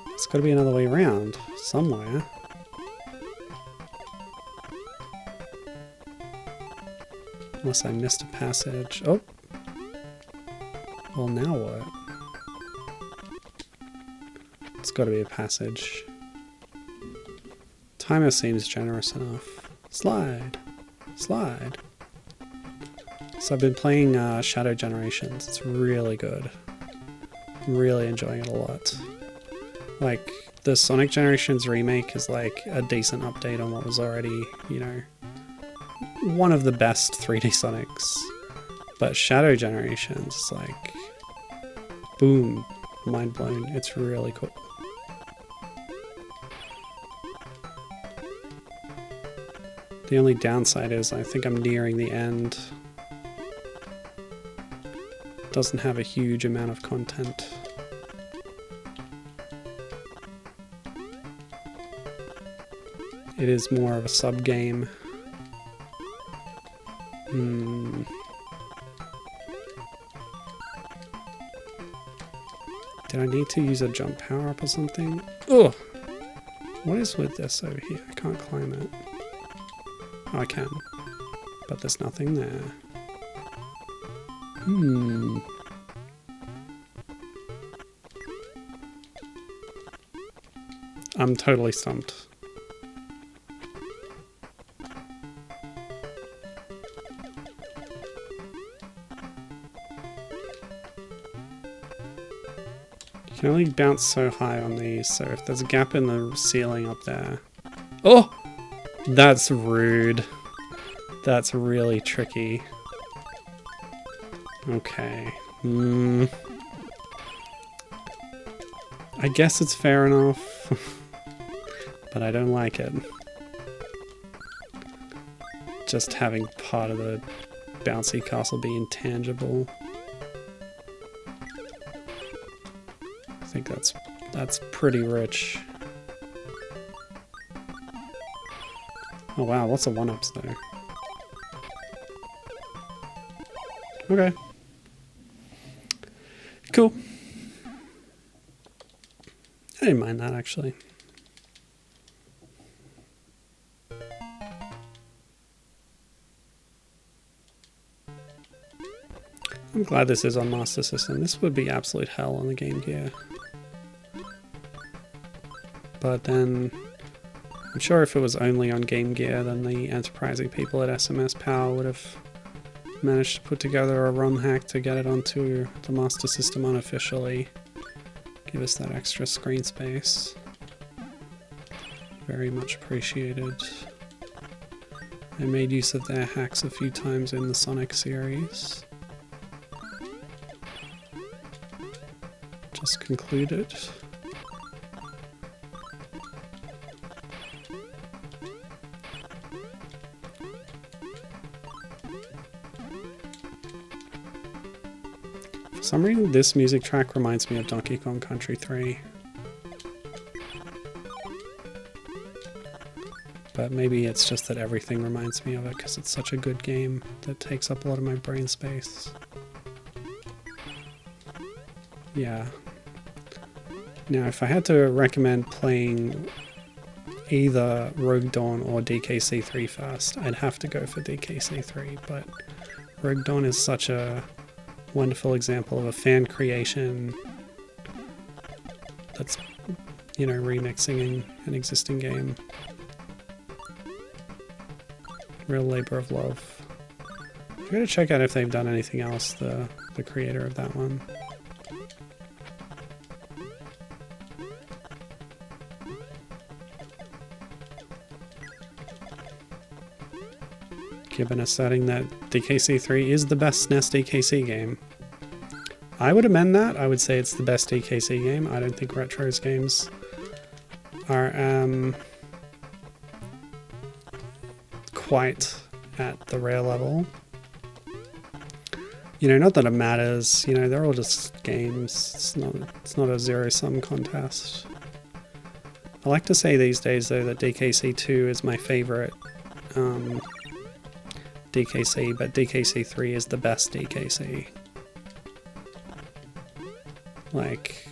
[SPEAKER 1] There's got to be another way around somewhere. Unless I missed a passage. Oh! Well, now what? It's got to be a passage. Timer seems generous enough. Slide! Slide! So I've been playing Shadow Generations. It's really good. I'm really enjoying it a lot. Like, the Sonic Generations remake is like a decent update on what was already, you know, one of the best 3D Sonics. But Shadow Generations is like, boom, mind blown. It's really cool. The only downside is I think I'm nearing the end. Doesn't have a huge amount of content. It is more of a sub-game. Did I need to use a jump power-up or something? Ugh! What is with this over here? I can't climb it. Oh, I can. But there's nothing there. I'm totally stumped. You can only bounce so high on these, so if there's a gap in the ceiling up there... Oh! That's rude. That's really tricky. Okay. I guess it's fair enough. But I don't like it. Just having part of the bouncy castle be intangible. I think that's pretty rich. Oh wow, lots of one-ups though. Okay. Cool. I didn't mind that actually. I'm glad this is on Master System. This would be absolute hell on the Game Gear. But then, I'm sure if it was only on Game Gear, then the enterprising people at SMS Power would have managed to put together a ROM hack to get it onto the Master System unofficially. Give us that extra screen space. Very much appreciated. I made use of their hacks a few times in the Sonic series. Just concluded. For some reason, this music track reminds me of Donkey Kong Country 3. But maybe it's just that everything reminds me of it because it's such a good game that takes up a lot of my brain space. Yeah. Now, if I had to recommend playing either Rogue Dawn or DKC3 first, I'd have to go for DKC3, but Rogue Dawn is such a wonderful example of a fan creation that's, you know, remixing an existing game. Real labor of love. I'm gonna check out if they've done anything else, the creator of that one. Given asserting that DKC3 is the best SNES DKC game. I would amend that. I would say it's the best DKC game. I don't think Retro's games are quite at the rare level. You know, not that it matters, you know, they're all just games. It's not a zero-sum contest. I like to say these days, though, that DKC2 is my favorite DKC, but DKC3 is the best DKC. Like,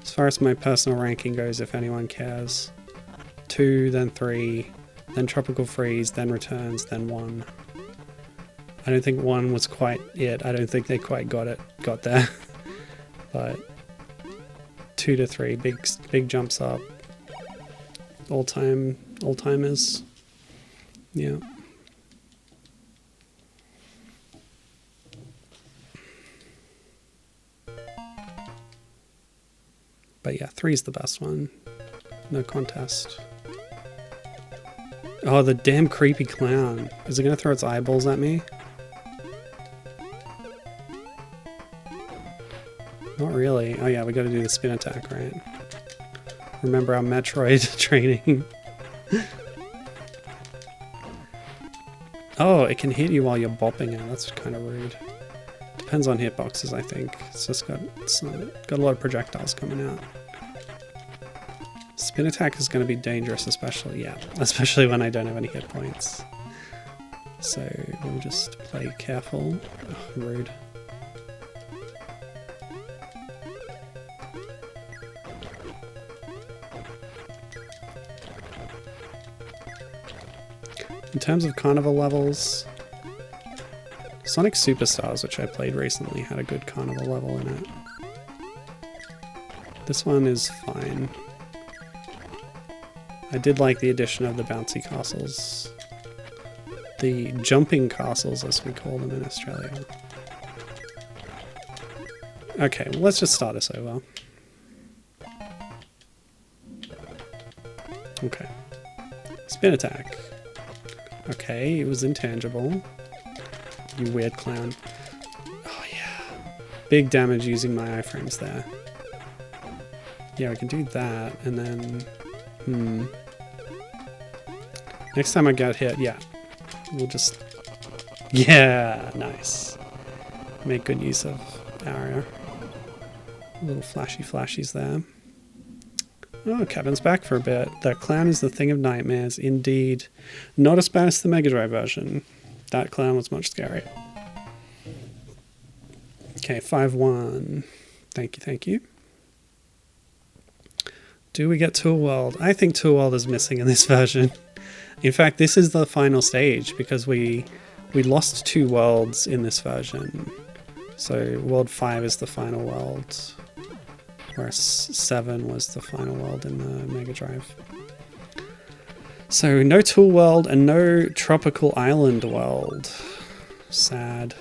[SPEAKER 1] as far as my personal ranking goes, if anyone cares, 2, then 3, then Tropical Freeze, then Returns, then 1. I don't think 1 was quite it. I don't think they quite got there. But 2 to 3, big jumps up. All-timers. Yeah. But yeah, 3's the best one. No contest. Oh, the damn creepy clown. Is it gonna throw its eyeballs at me? Not really. Oh yeah, we gotta do the spin attack, right? Remember our Metroid training. Oh, it can hit you while you're bopping it. That's kind of rude. Depends on hitboxes, I think. It's just got a lot of projectiles coming out. Spin attack is going to be dangerous, especially when I don't have any hit points. So we'll just play careful. Oh, rude. In terms of carnival levels, Sonic Superstars, which I played recently, had a good carnival level in it. This one is fine. I did like the addition of the bouncy castles. The jumping castles, as we call them in Australia. Okay, well, let's just start this over. Okay. Spin attack. Okay, it was intangible. You weird clown. Oh yeah. Big damage using my iframes there. Yeah, we can do that, and then... Next time I get hit, yeah. We'll just... Yeah, nice. Make good use of our little flashies there. Oh, Kevin's back for a bit. That clown is the thing of nightmares, indeed. Not as bad as the Mega Drive version. That clown was much scarier. Okay, 5-1. Thank you. Do we get Tool World? I think Tool World is missing in this version. In fact, this is the final stage because we lost 2 worlds in this version. So World 5 is the final world, whereas 7 was the final world in the Mega Drive. So no Tool World and no Tropical Island World. Sad.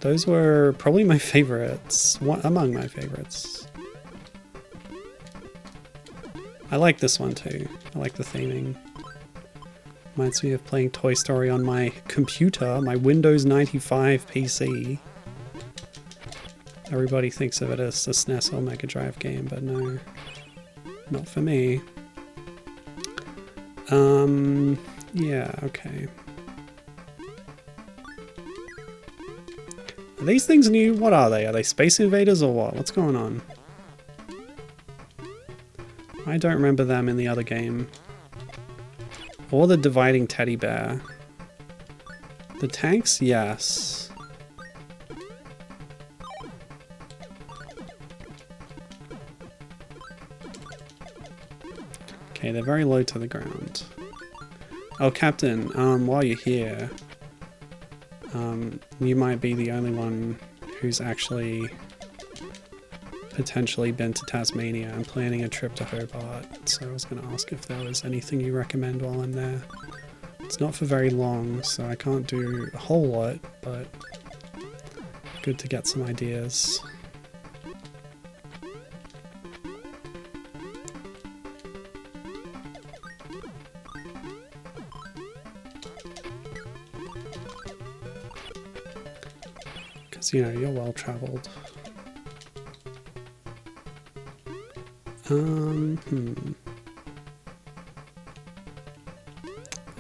[SPEAKER 1] Those were probably my favorites, among my favorites. I like this one too. I like the theming. Reminds me of playing Toy Story on my computer, my Windows 95 PC. Everybody thinks of it as a SNES or Mega Drive game, but no, not for me. Yeah, okay. Are these things new? What are they? Are they Space Invaders or what? What's going on? I don't remember them in the other game. Or the dividing teddy bear. The tanks? Yes. Okay, they're very low to the ground. Oh, Captain, while you're here, you might be the only one who's actually potentially been to Tasmania. I'm planning a trip to Hobart, so I was going to ask if there was anything you recommend while I'm there. It's not for very long, so I can't do a whole lot, but good to get some ideas. Because, you know, you're well traveled.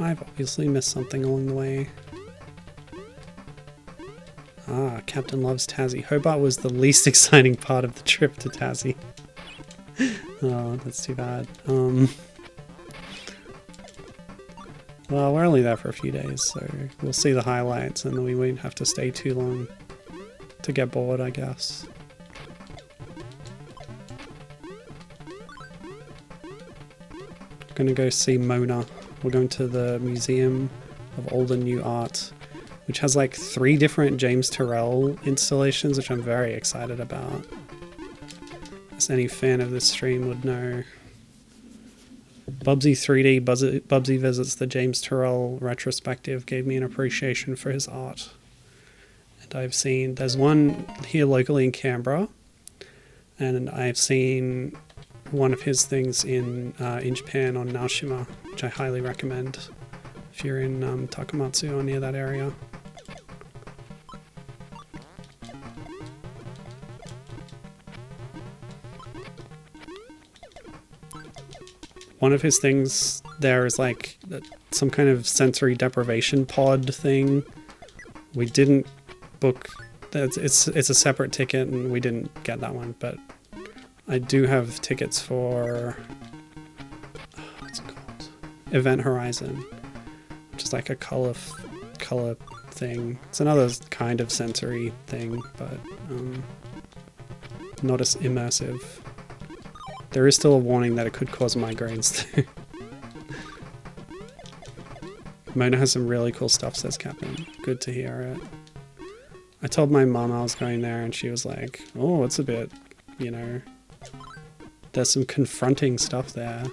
[SPEAKER 1] I've obviously missed something along the way. Ah, Captain loves Tassie. Hobart was the least exciting part of the trip to Tassie. Oh, that's too bad. Well, we're only there for a few days, so we'll see the highlights and we won't have to stay too long to get bored, I guess. Gonna go see Mona. We're going to the Museum of Old and New Art, which has like 3 different James Turrell installations, which I'm very excited about. As any fan of this stream would know. Bubsy 3D Bubsy Visits the James Turrell retrospective gave me an appreciation for his art. And I've seen, there's one here locally in Canberra, and I've seen one of his things in Japan on Naoshima, which I highly recommend if you're in Takamatsu or near that area. One of his things there is like some kind of sensory deprivation pod thing. We didn't book, it's a separate ticket and we didn't get that one, but I do have tickets for, what's it called? Event Horizon, which is like a color thing. It's another kind of sensory thing, but not as immersive. There is still a warning that it could cause migraines too. Mona has some really cool stuff, says Captain. Good to hear it. I told my mom I was going there and she was like, oh, it's a bit, you know, there's some confronting stuff there.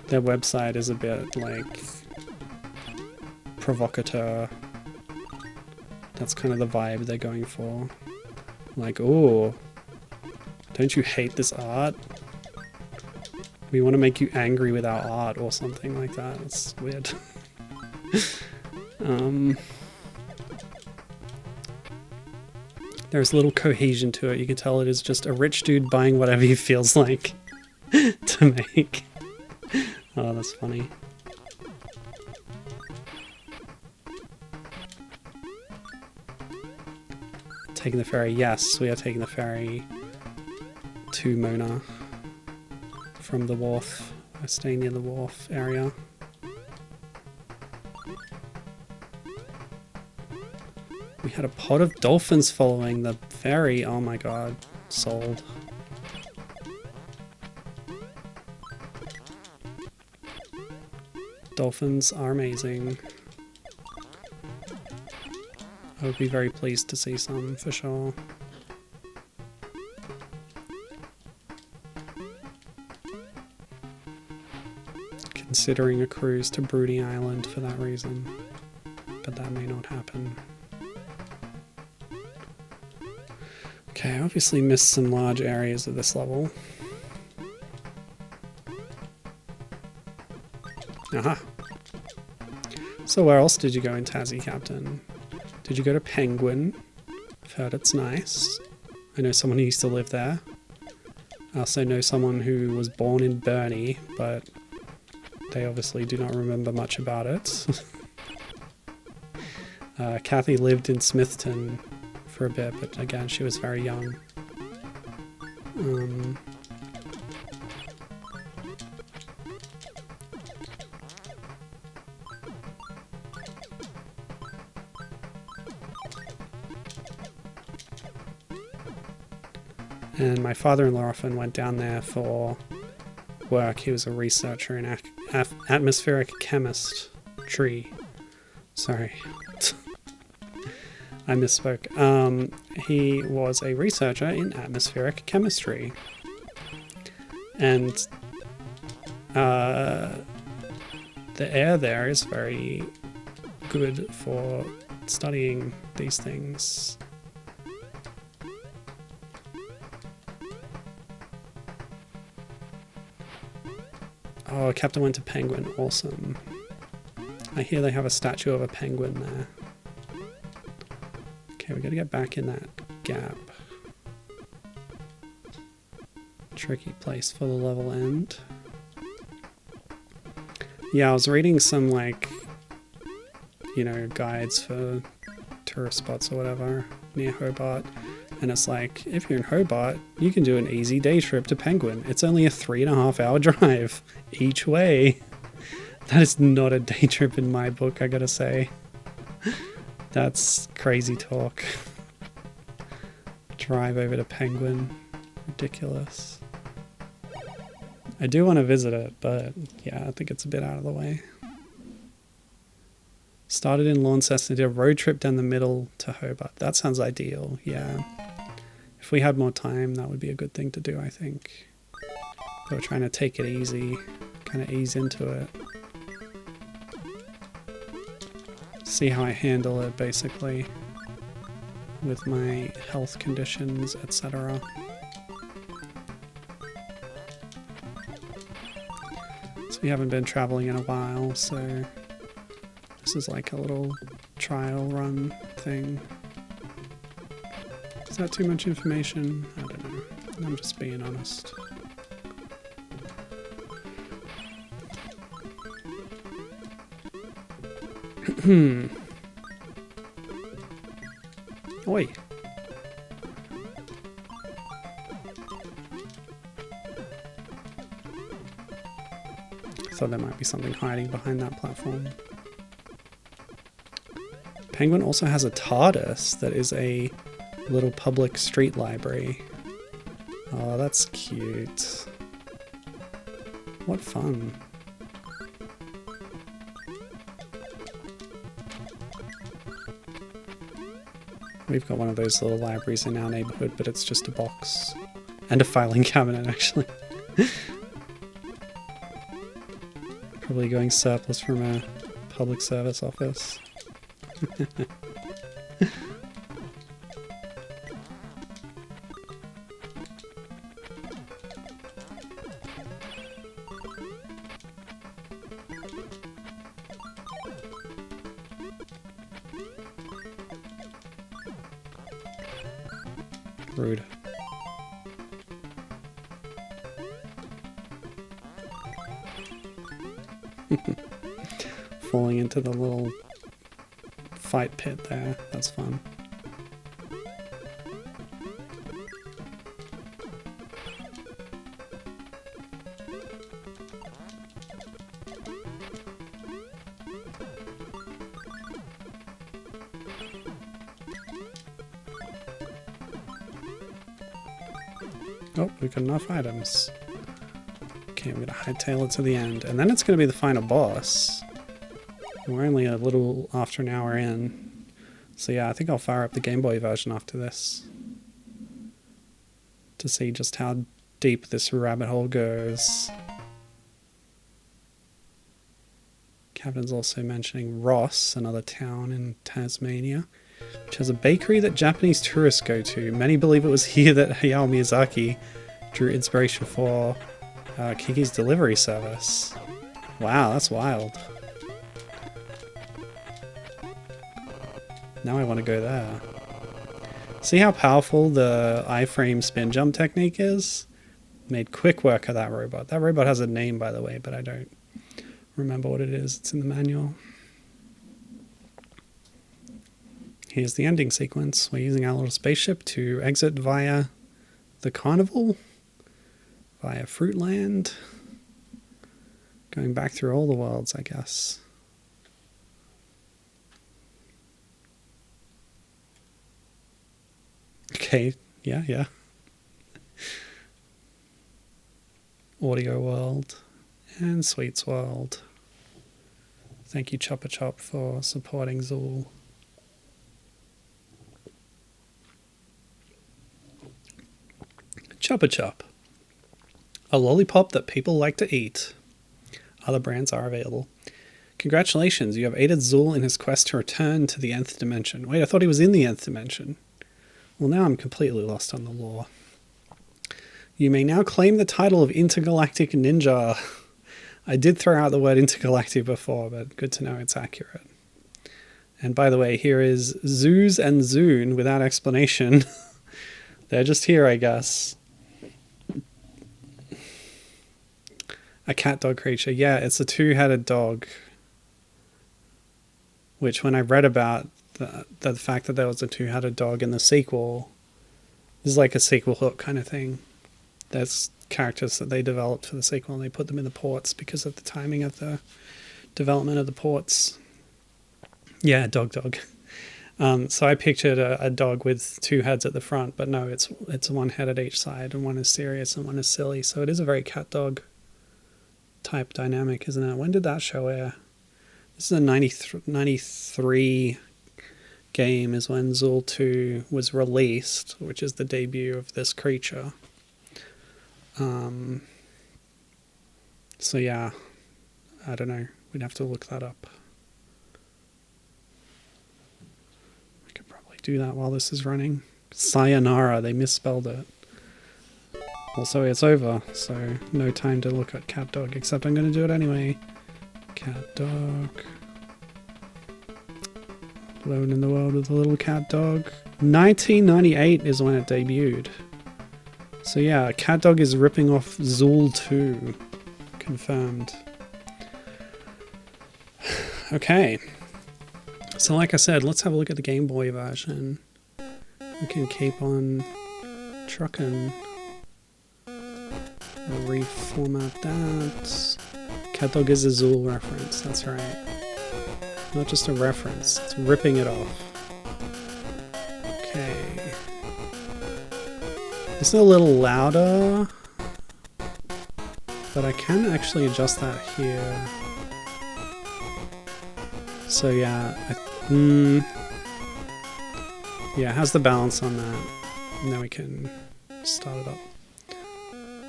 [SPEAKER 1] Their website is a bit like provocateur. That's kind of the vibe they're going for. Like, oh, don't you hate this art? We want to make you angry with our art or something like that. It's weird. There's little cohesion to it. You can tell it is just a rich dude buying whatever he feels like to make. Oh, that's funny. Taking the ferry. Yes, we are taking the ferry to Mona from the wharf. We're staying near the wharf area. We had a pod of dolphins following the ferry. Oh my god. Sold. Dolphins are amazing. I would be very pleased to see some, for sure. Considering a cruise to Broody Island for that reason, but that may not happen. Okay, I obviously missed some large areas of this level. Aha! So where else did you go in Tassie, Captain? Did you go to Penguin? I've heard it's nice. I know someone who used to live there. I also know someone who was born in Burnie, but they obviously do not remember much about it. Kathy lived in Smithton for a bit, but again, she was very young. And my father-in-law often went down there for work. He was a researcher in atmospheric chemistry. Sorry. I misspoke. He was a researcher in atmospheric chemistry. And the air there is very good for studying these things. Oh, Captain went to Penguin. Awesome. I hear they have a statue of a penguin there. Okay, we gotta get back in that gap. Tricky place for the level end. Yeah, I was reading some, like, you know, guides for tourist spots or whatever near Hobart. And it's like, if you're in Hobart, you can do an easy day trip to Penguin. It's only a 3.5-hour drive each way. That is not a day trip in my book, I gotta say. That's crazy talk. Drive over to Penguin. Ridiculous. I do want to visit it, but yeah, I think it's a bit out of the way. Started in Launceston, did a road trip down the middle to Hobart. That sounds ideal, yeah. If we had more time, that would be a good thing to do, I think. But we're trying to take it easy, kind of ease into it. See how I handle it, basically, with my health conditions, etc. So we haven't been traveling in a while, so this is like a little trial run thing. Is that too much information? I don't know. I'm just being honest. Oi. I thought there might be something hiding behind that platform. Penguin also has a TARDIS that is a little public street library. Oh, that's cute. What fun. We've got one of those little libraries in our neighborhood, but it's just a box. And a filing cabinet, actually. Probably going surplus from a public service office. Rude. Falling into the little fight pit there. That's fun. Oh, we've got enough items. Okay, I'm gonna hightail it to the end, and then it's gonna be the final boss. We're only a little after an hour in, So yeah, I think I'll fire up the Game Boy version after this to see just how deep this rabbit hole goes. Captain's also mentioning Ross, another town in Tasmania, which has a bakery that Japanese tourists go to. Many believe it was here that Hayao Miyazaki drew inspiration for Kiki's delivery service. Wow, that's wild. Now I want to go there. See how powerful the iframe spin jump technique is? Made quick work of that robot. That robot has a name, by the way, but I don't remember what it is. It's in the manual. Here's the ending sequence. We're using our little spaceship to exit via the carnival, via Fruitland, going back through all the worlds, I guess. Okay, yeah. Audio World and Sweets World. Thank you, Chopper Chop, for supporting Zool. Chopper Chop. A lollipop that people like to eat. Other brands are available. Congratulations, you have aided Zool in his quest to return to the nth dimension. Wait, I thought he was in the nth dimension. Well, now I'm completely lost on the lore. You may now claim the title of Intergalactic Ninja. I did throw out the word intergalactic before, but good to know it's accurate. And by the way, here is Zoos and Zoon without explanation. They're just here, I guess. A cat dog creature. Yeah, it's a two-headed dog. Which, when I read about the fact that there was a two-headed dog in the sequel, this is like a sequel hook kind of thing. There's characters that they developed for the sequel and they put them in the ports because of the timing of the development of the ports. Yeah, dog. So I pictured a dog with two heads at the front, but no, it's one head at each side, and one is serious and one is silly. So it is a very cat dog type dynamic, isn't it? When did that show air? This is a 93 game is when Zool 2 was released, which is the debut of this creature. So yeah, I don't know. We'd have to look that up. I could probably do that while this is running. Sayonara, they misspelled it. Also, it's over, so no time to look at cat dog, except I'm going to do it anyway. Cat dog. Alone in the world with a little cat dog. 1998 is when it debuted. So yeah, cat dog is ripping off Zool 2. Confirmed. Okay. So like I said, let's have a look at the Game Boy version. We can keep on trucking. I'll reformat that. Cat dog is a Zool reference, that's right. Not just a reference, it's ripping it off. Okay. It's a little louder, but I can actually adjust that here. So yeah, yeah, how's the balance on that? Now we can start it up.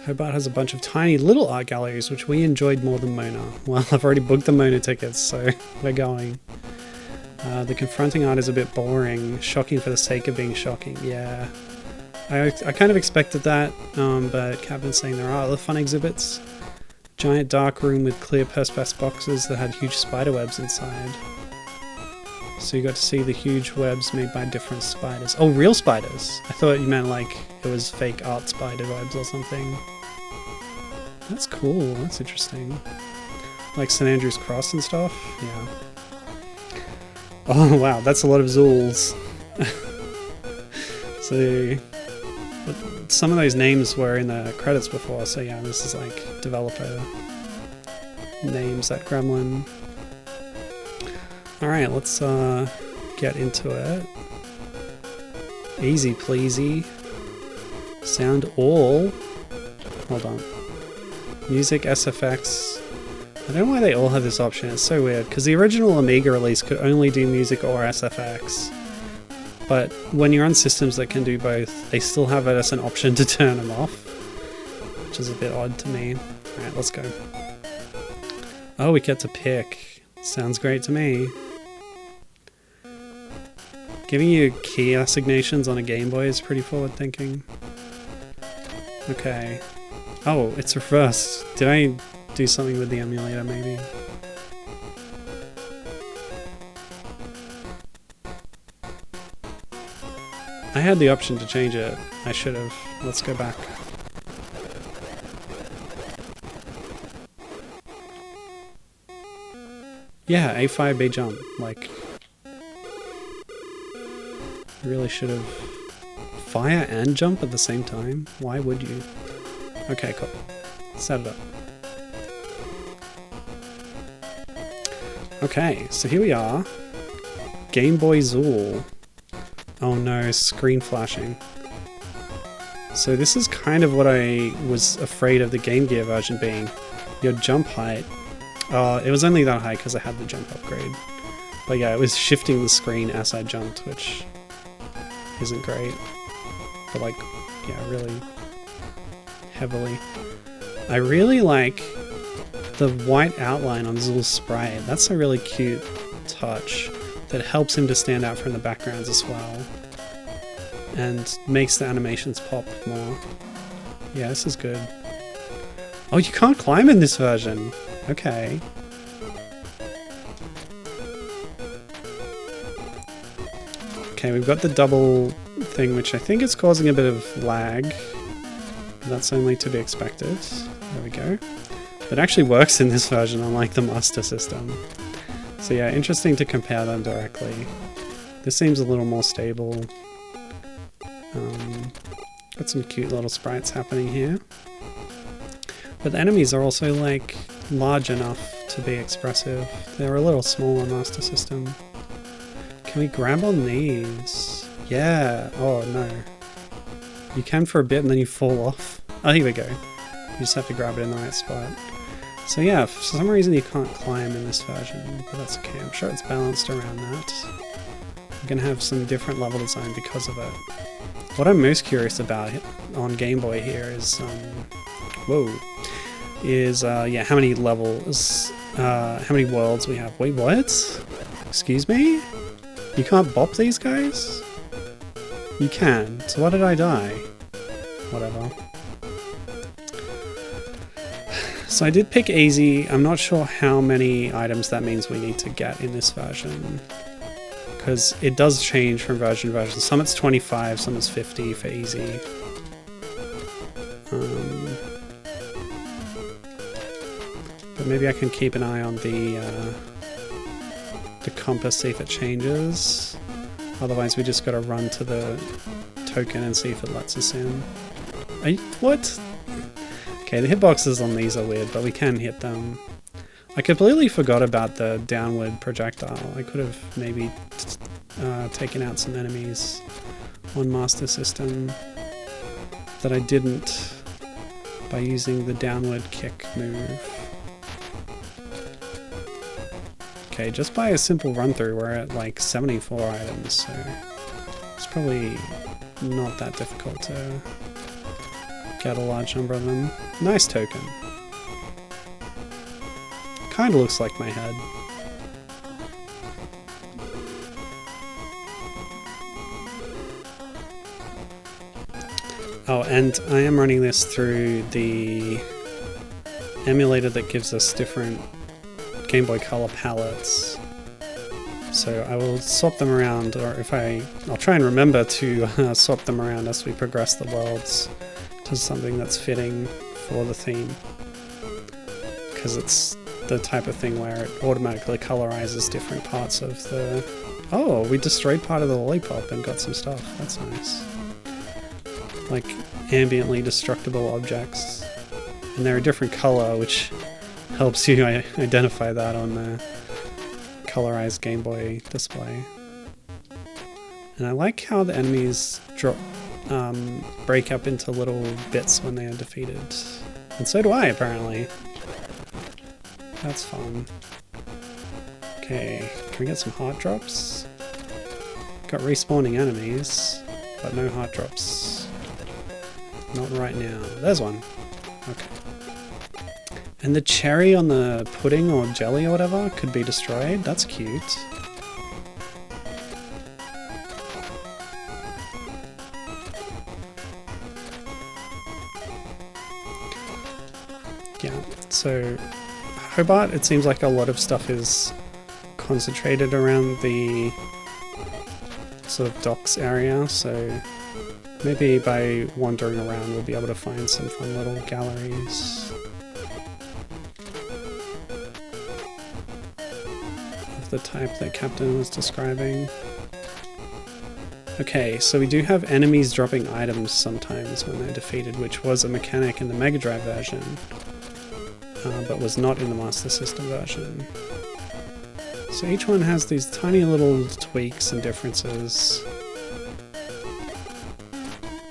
[SPEAKER 1] Hobart has a bunch of tiny little art galleries, which we enjoyed more than Mona. Well, I've already booked the Mona tickets, so we're going. The confronting art is a bit boring, shocking for the sake of being shocking. Yeah, I kind of expected that, but Captain's saying there are other fun exhibits. Giant dark room with clear perspex boxes that had huge spider webs inside. So you got to see the huge webs made by different spiders. Oh, real spiders! I thought you meant like it was fake art spider webs or something. That's cool, that's interesting. Like St. Andrew's Cross and stuff? Yeah. Oh wow, that's a lot of Zools. So, some of those names were in the credits before, so yeah, this is like developer names at Gremlin. Alright, let's get into it. Easy pleasy. Sound all. Hold on. Music, SFX. I don't know why they all have this option, it's so weird, because the original Amiga release could only do music or SFX. But when you're on systems that can do both, they still have it as an option to turn them off, which is a bit odd to me. Alright, let's go. Oh, we get to pick. Sounds great to me. Giving you key assignations on a Game Boy is pretty forward thinking. Okay. Oh, it's reversed. Did I do something with the emulator maybe? I had the option to change it. I should have. Let's go back. Yeah, A5, B jump. Like, really should have. Fire and jump at the same time? Why would you? Okay, cool. Set it up. Okay, so here we are. Game Boy Zool. Oh no, screen flashing. So this is kind of what I was afraid of the Game Gear version being. Your jump height. It was only that high because I had the jump upgrade. But yeah, it was shifting the screen as I jumped, which isn't great. But like, yeah, really heavily. I really like the white outline on Zool's sprite. That's a really cute touch that helps him to stand out from the backgrounds as well. And makes the animations pop more. Yeah, this is good. Oh, you can't climb in this version! Okay. Okay, we've got the double thing, which I think is causing a bit of lag. That's only to be expected. There we go. It actually works in this version, unlike the Master System. So yeah, interesting to compare them directly. This seems a little more stable. Got some cute little sprites happening here. But the enemies are also like large enough to be expressive. They're a little small on Master System. Can we grab on these? Yeah. Oh no. You can for a bit and then you fall off. Oh, here we go. You just have to grab it in the right spot. So yeah, for some reason you can't climb in this version, but that's okay. I'm sure it's balanced around that. We're gonna have some different level design because of it. What I'm most curious about on Game Boy here is, yeah, how many levels, how many worlds we have. Wait, what? Excuse me? You can't bop these guys? You can. So why did I die? Whatever. So I did pick easy. I'm not sure how many items that means we need to get in this version, because it does change from version to version. Some it's 25, some it's 50 for easy. But maybe I can keep an eye on the compass, see if it changes. Otherwise we just gotta run to the token and see if it lets us in. What? Okay, the hitboxes on these are weird, but we can hit them. I completely forgot about the downward projectile. I could have maybe taken out some enemies on Master System that I didn't by using the downward kick move. Okay, just by a simple run through we're at like 74 items, so it's probably not that difficult to get a large number of them. Nice token. Kinda looks like my head. Oh, and I am running this through the emulator that gives us different Game Boy Color palettes. So I will swap them around, or I'll try and remember to swap them around as we progress the worlds to something that's fitting for the theme. Because it's the type of thing where it automatically colorizes different parts of the... Oh, we destroyed part of the lollipop and got some stuff. That's nice. Like ambiently destructible objects. And they're a different color, which helps you identify that on the colorized Game Boy display. And I like how the enemies break up into little bits when they are defeated. And so do I, apparently. That's fun. Okay, can we get some heart drops? Got respawning enemies, but no heart drops. Not right now. There's one. Okay. And the cherry on the pudding or jelly or whatever could be destroyed. That's cute. Yeah, so Hobart, it seems like a lot of stuff is concentrated around the sort of docks area, so maybe by wandering around we'll be able to find some fun little galleries of the type that Captain was describing. Okay, so we do have enemies dropping items sometimes when they're defeated, which was a mechanic in the Mega Drive version, but was not in the Master System version. So each one has these tiny little tweaks and differences,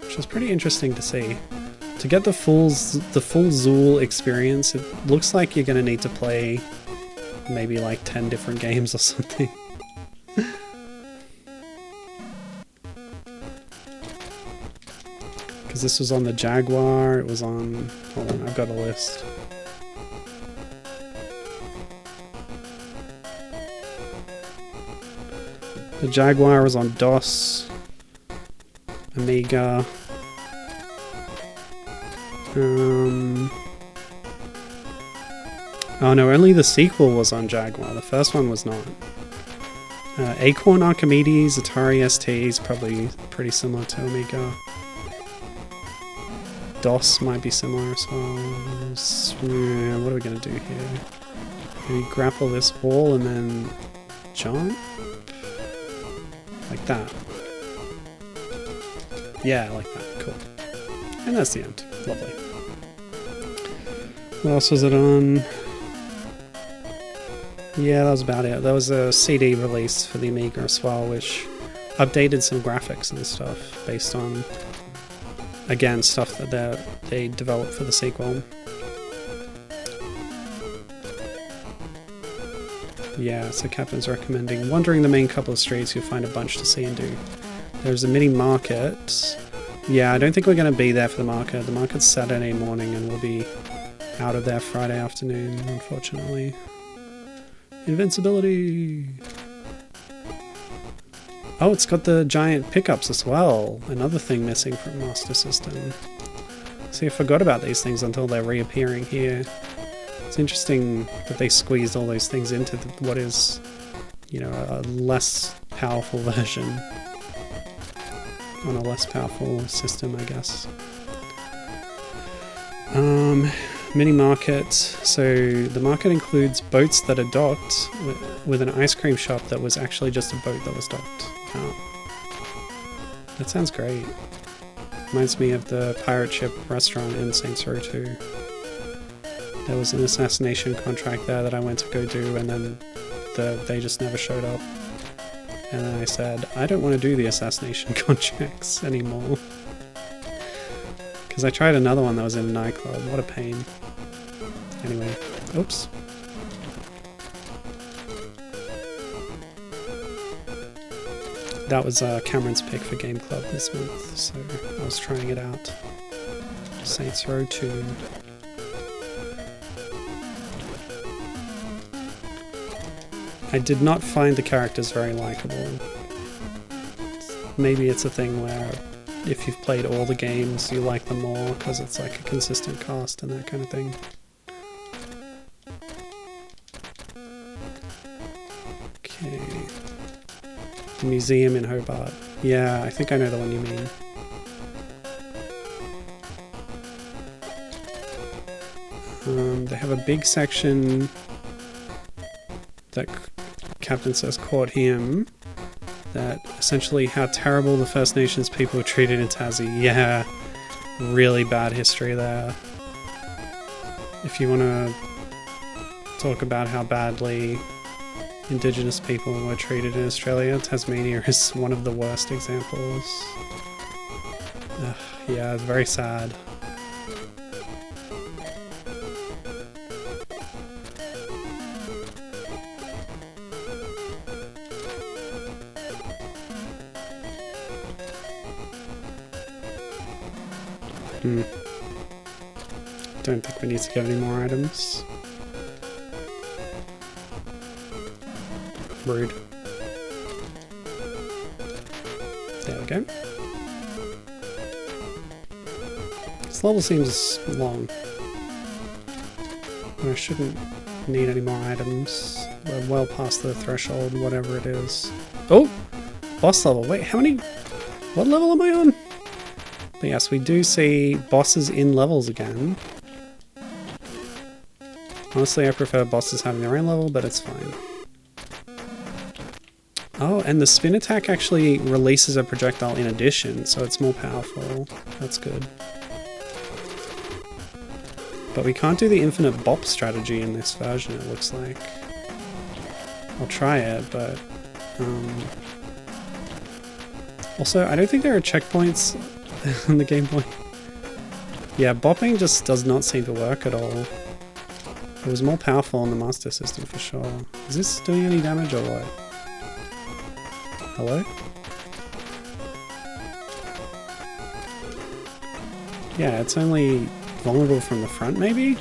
[SPEAKER 1] which is pretty interesting to see. To get the full Zool experience, it looks like you're going to need to play maybe like 10 different games or something. Because this was on the Jaguar, it was on... hold on, I've got a list. The Jaguar was on DOS, Amiga, oh no, only the sequel was on Jaguar, the first one was not. Acorn Archimedes, Atari ST is probably pretty similar to Amiga. DOS might be similar as well. Yeah, what are we going to do here? Maybe grapple this wall and then jump? Like that. Yeah, like that. Cool. And that's the end. Lovely. What else was it on? Yeah, that was about it. There was a CD release for the Amiga as well, which updated some graphics and stuff based on, again, stuff that they developed for the sequel. Yeah, so Captain's recommending wandering the main couple of streets, you'll find a bunch to see and do. There's a mini market. Yeah, I don't think we're going to be there for the market. The market's Saturday morning and we'll be out of there Friday afternoon, unfortunately. Invincibility! Oh, it's got the giant pickups as well. Another thing missing from Master System. See, I forgot about these things until they're reappearing here. It's interesting that they squeezed all those things into what is, you know, a less powerful version on a less powerful system, I guess. Mini market. So the market includes boats that are docked with an ice cream shop that was actually just a boat that was docked. That sounds great. Reminds me of the pirate ship restaurant in Saints Row 2. There was an assassination contract there that I went to go do, and then they just never showed up. And then I said, I don't want to do the assassination contracts anymore. Because I tried another one that was in a nightclub. What a pain. Anyway, oops. That was Cameron's pick for Game Club this month, so I was trying it out. Saints Row 2. I did not find the characters very likable. Maybe it's a thing where if you've played all the games, you like them more because it's like a consistent cast and that kind of thing. Okay. The museum in Hobart. Yeah, I think I know the one you mean. They have a big section that Captain says caught him, that essentially how terrible the First Nations people were treated in Tassie. Yeah, really bad history there. If you want to talk about how badly Indigenous people were treated in Australia, Tasmania is one of the worst examples. Yeah, it's very sad. Don't think we need to get any more items. Rude. There we go. This level seems long. I shouldn't need any more items. We're well past the threshold, whatever it is. Oh! Boss level. Wait, how many... What level am I on? But yes, we do see bosses in levels again. Honestly, I prefer bosses having their own level, but it's fine. Oh, and the spin attack actually releases a projectile in addition, so it's more powerful. That's good. But we can't do the infinite bop strategy in this version, it looks like. I'll try it, but... Also, I don't think there are checkpoints on the Game Boy. Yeah, bopping just does not seem to work at all. It was more powerful on the Master System for sure. Is this doing any damage or what? Hello? Yeah, it's only vulnerable from the front, maybe?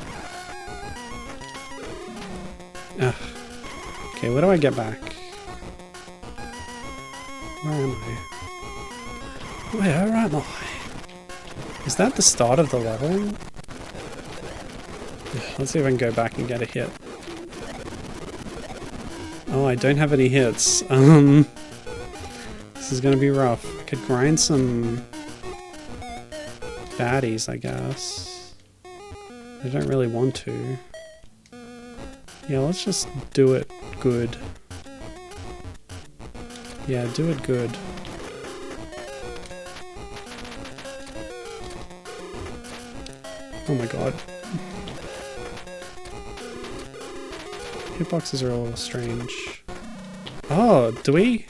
[SPEAKER 1] Ugh. Okay, where do I get back? Where am I? Where am I? Is that the start of the level? Let's see if I can go back and get a hit. Oh, I don't have any hits. This is gonna be rough. I could grind some baddies, I guess. I don't really want to. Yeah, let's just do it good. Yeah, do it good. Oh my god. Hitboxes are a little strange. Oh, do we?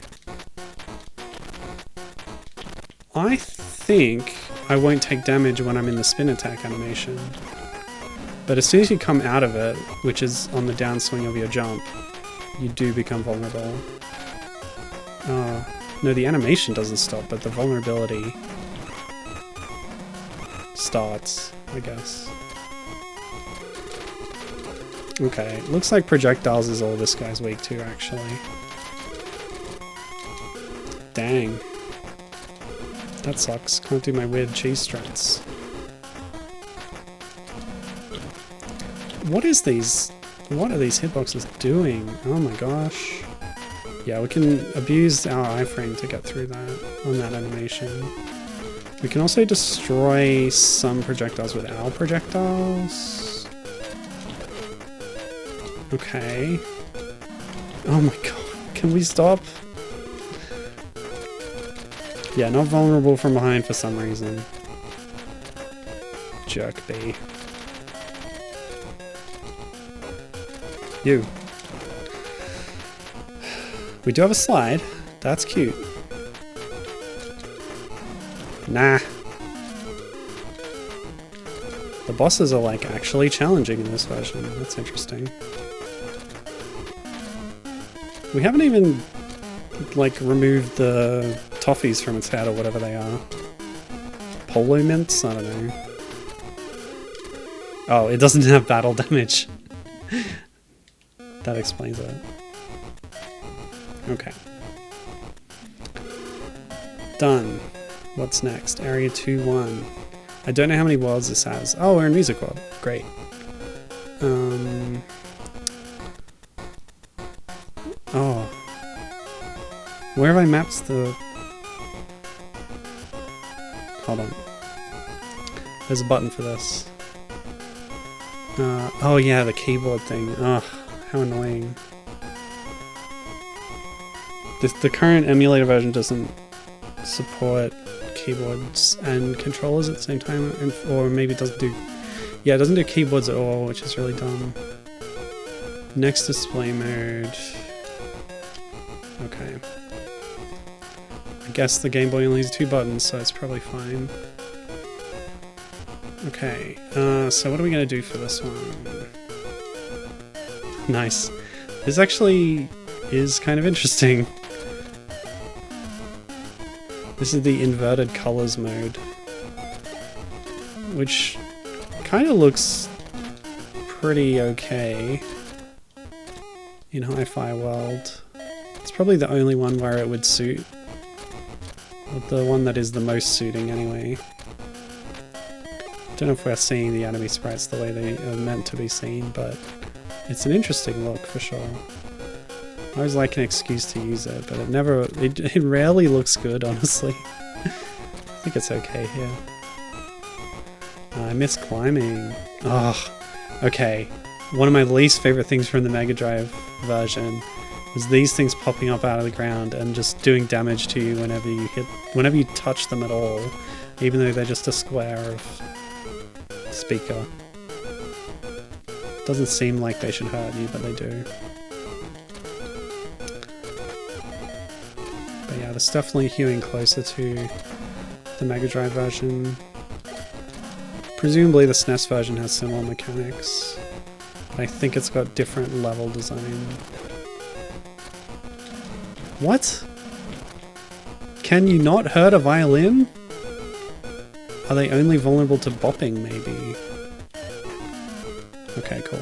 [SPEAKER 1] I think I won't take damage when I'm in the spin attack animation. But as soon as you come out of it, which is on the downswing of your jump, you do become vulnerable. No, the animation doesn't stop, but the vulnerability starts, I guess. Okay, looks like projectiles is all this guy's weak to, actually. Dang. That sucks. Can't do my weird cheese strats. What is these? What are these hitboxes doing? Oh my gosh. Yeah, we can abuse our iframe to get through that on that animation. We can also destroy some projectiles with our projectiles. Okay. Oh my god, can we stop? Yeah, not vulnerable from behind for some reason. Jerk B. You. We do have a slide. That's cute. Nah. The bosses are like actually challenging in this version. That's interesting. We haven't even like removed the toffees from its head or whatever they are. Polo mints? I don't know. Oh, it doesn't have battle damage. That explains it. Okay. Done. What's next? Area 2-1. I don't know how many worlds this has. Oh, we're in Music World. Great. Oh. Where have I mapped the... Hold on. There's a button for this. Oh yeah, the keyboard thing. Ugh, how annoying. The current emulator version doesn't support keyboards and controllers at the same time, or maybe it doesn't do... Yeah, it doesn't do keyboards at all, which is really dumb. Next display mode... Okay. I guess the Game Boy only has 2 buttons, so it's probably fine. Okay, so what are we going to do for this one? Nice. This actually is kind of interesting. This is the inverted colors mode. which kind of looks pretty okay in Hi-Fi World. It's probably the only one where it would suit. Or the one that is the most suiting anyway. Don't know if we're seeing the enemy sprites the way they are meant to be seen, but it's an interesting look for sure. I always like an excuse to use it, but it rarely looks good, honestly. I think it's okay here. I miss climbing. Oh, okay. One of my least favorite things from the Mega Drive version was these things popping up out of the ground and just doing damage to you whenever you touch them at all, even though they're just a square of speaker. Doesn't seem like they should hurt you, but they do. But yeah, it's definitely hewing closer to the Mega Drive version. Presumably the SNES version has similar mechanics, but I think it's got different level design. What? Can you not hurt a violin? Are they only vulnerable to bopping, maybe? Okay, cool.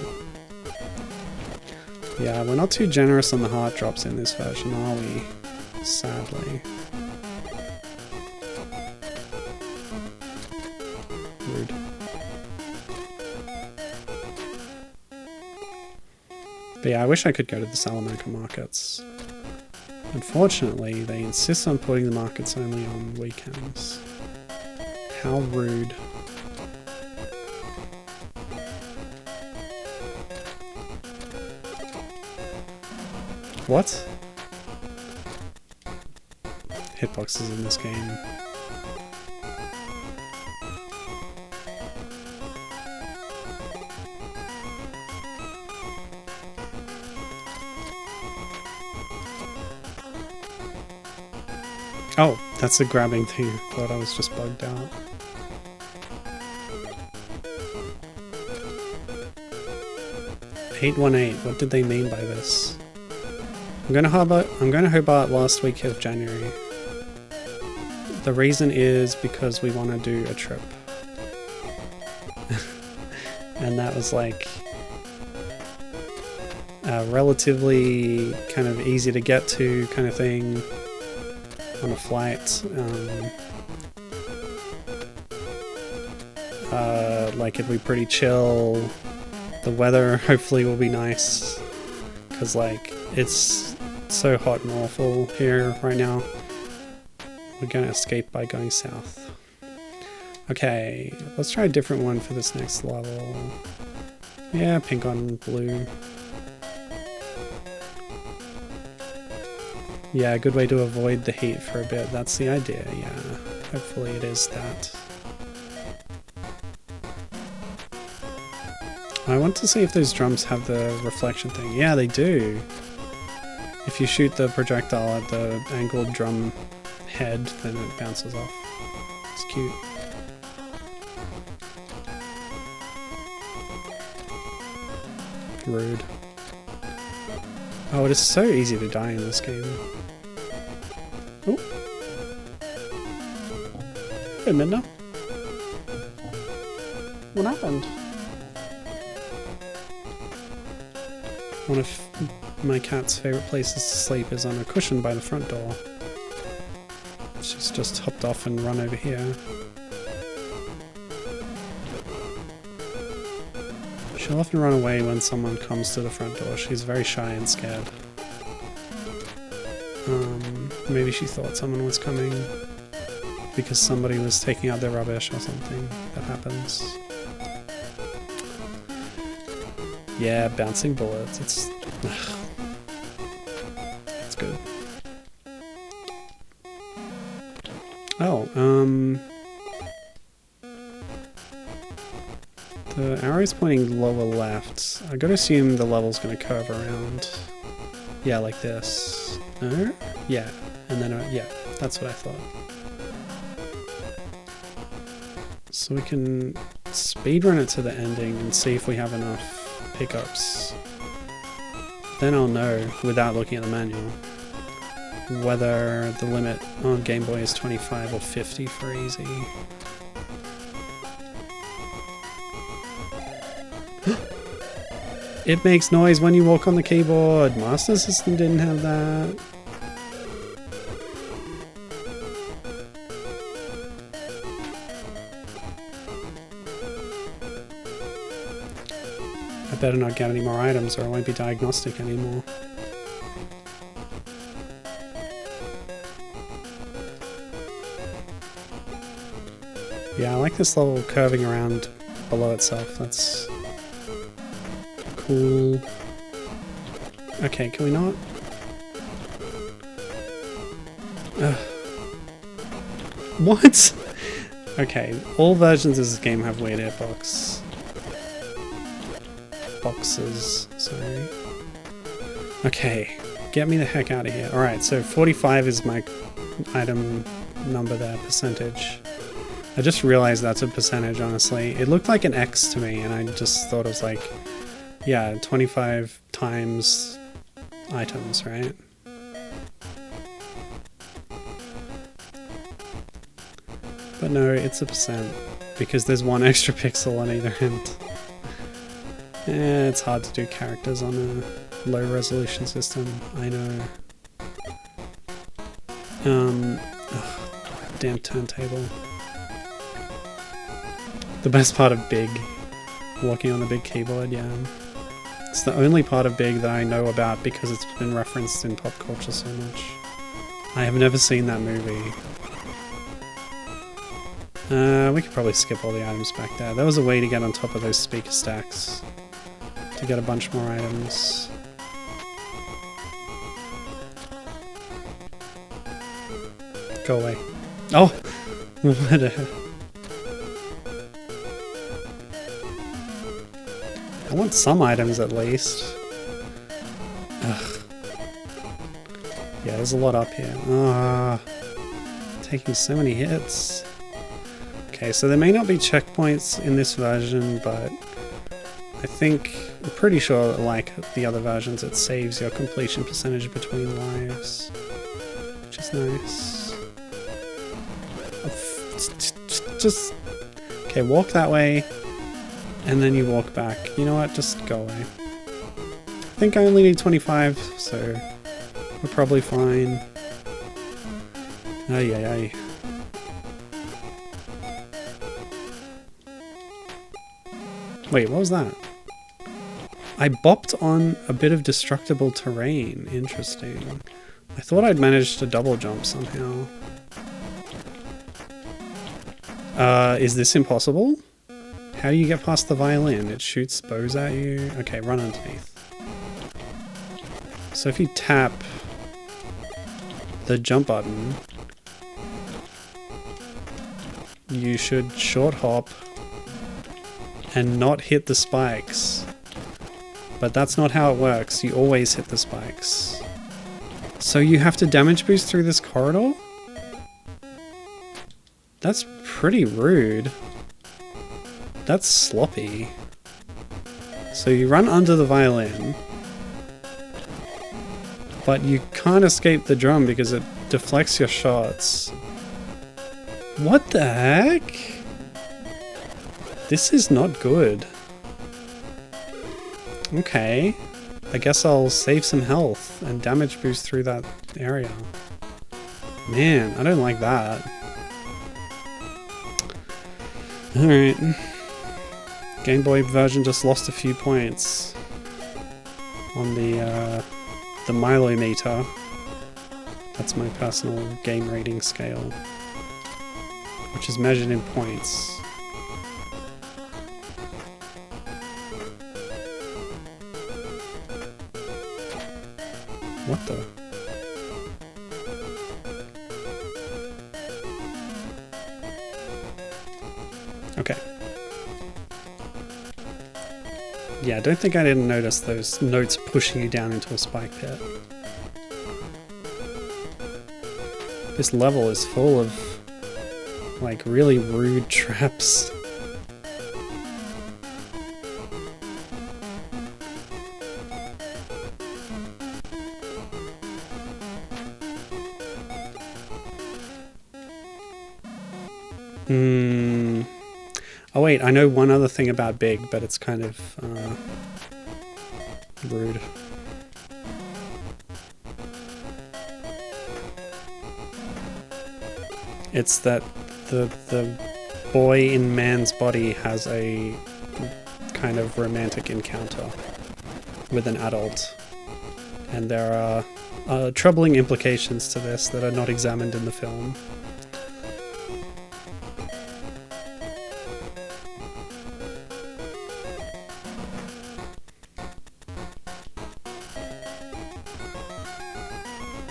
[SPEAKER 1] Yeah, we're not too generous on the heart drops in this version, are we? Sadly. Rude. But yeah, I wish I could go to the Salamanca markets. Unfortunately, they insist on putting the markets only on weekends. How rude. What? Hitboxes in this game. Oh, that's the grabbing thing. I thought I was just bugged out. $818. What did they mean by this? I'm going to Hobart last week of January. The reason is because we want to do a trip. And that was like relatively kind of easy to get to kind of thing on a flight. Like it'd be pretty chill. The weather hopefully will be nice because like it's so hot and awful here right now. We're gonna escape by going south. Okay, let's try a different one for this next level. Yeah, pink on blue. Yeah, a good way to avoid the heat for a bit. That's the idea, yeah. Hopefully it is that. I want to see if those drums have the reflection thing. Yeah, they do. If you shoot the projectile at the angled drum head, then it bounces off. It's cute. Rude. Oh, it is so easy to die in this game. Oh. Hey, Midna. What happened? One of my cat's favourite places to sleep is on a cushion by the front door. She's just hopped off and run over here. She'll often run away when someone comes to the front door. She's very shy and scared. Maybe she thought someone was coming because somebody was taking out their rubbish or something. That happens. Yeah, bouncing bullets. It's good. Oh, the arrow's pointing lower left. I gotta assume the level's gonna curve around. Yeah, like this. No? Yeah. And then, yeah, that's what I thought. So we can speedrun it to the ending and see if we have enough pickups. Then I'll know, without looking at the manual, whether the limit on Game Boy is 25 or 50 for easy. It makes noise when you walk on the keyboard. Master System didn't have that. I better not get any more items or I won't be diagnostic anymore. Yeah, I like this level curving around below itself. That's cool. Okay, can we not? What? Okay, all versions of this game have weird hitboxes. Sorry. Okay, get me the heck out of here. Alright, so 45 is my item number there, percentage. I just realized that's a percentage, honestly. It looked like an X to me, and I just thought it was like, yeah, 25 times items, right? But no, it's a percent, because there's one extra pixel on either end. It's hard to do characters on a low resolution system, I know. Damn turntable. The best part of Big, walking on a big keyboard, yeah. It's the only part of Big that I know about because it's been referenced in pop culture so much. I have never seen that movie. We could probably skip all the items back there. There was a way to get on top of those speaker stacks to get a bunch more items. Go away. Oh! What a... I want some items at least. Ugh. Yeah, there's a lot up here. Ah, taking so many hits. Okay, so there may not be checkpoints in this version, but I'm pretty sure, like the other versions, it saves your completion percentage between lives, which is nice. Just okay, walk that way. And then you walk back. You know what? Just go away. I think I only need 25, so we're probably fine. Ay, ay, ay. Wait, what was that? I bopped on a bit of destructible terrain. Interesting. I thought I'd managed to double jump somehow. Is this impossible? How do you get past the violin? It shoots bows at you? Okay, run underneath. So if you tap the jump button, you should short hop and not hit the spikes. But that's not how it works. You always hit the spikes. So you have to damage boost through this corridor? That's pretty rude. That's sloppy. So you run under the violin, but you can't escape the drum because it deflects your shots. What the heck? This is not good. Okay. I guess I'll save some health and damage boost through that area. Man, I don't like that. Alright. Game Boy version just lost a few points on the Milo meter. That's my personal game rating scale, which is measured in points. What the? Okay. Yeah, I don't think I didn't notice those notes pushing you down into a spike pit. This level is full of, like, really rude traps. Oh wait, I know one other thing about big, but it's kind of rude. It's that the boy in man's body has a kind of romantic encounter with an adult. And there are troubling implications to this that are not examined in the film.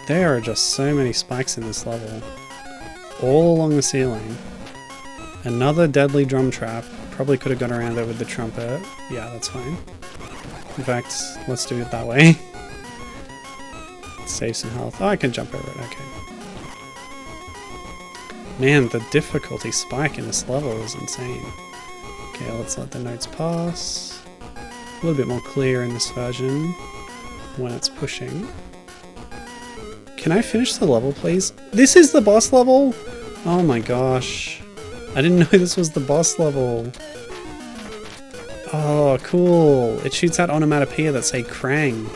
[SPEAKER 1] There are just so many spikes in this level. All along the ceiling. Another deadly drum trap. Probably could have gone around it with the trumpet. Yeah, that's fine. In fact, let's do it that way. Save some health. Oh, I can jump over it. Okay. Man, the difficulty spike in this level is insane. Okay, let's let the notes pass. A little bit more clear in this version when it's pushing. Can I finish the level, please? This is the boss level? Oh my gosh. I didn't know this was the boss level. Oh, cool. It shoots out onomatopoeia that say Krang.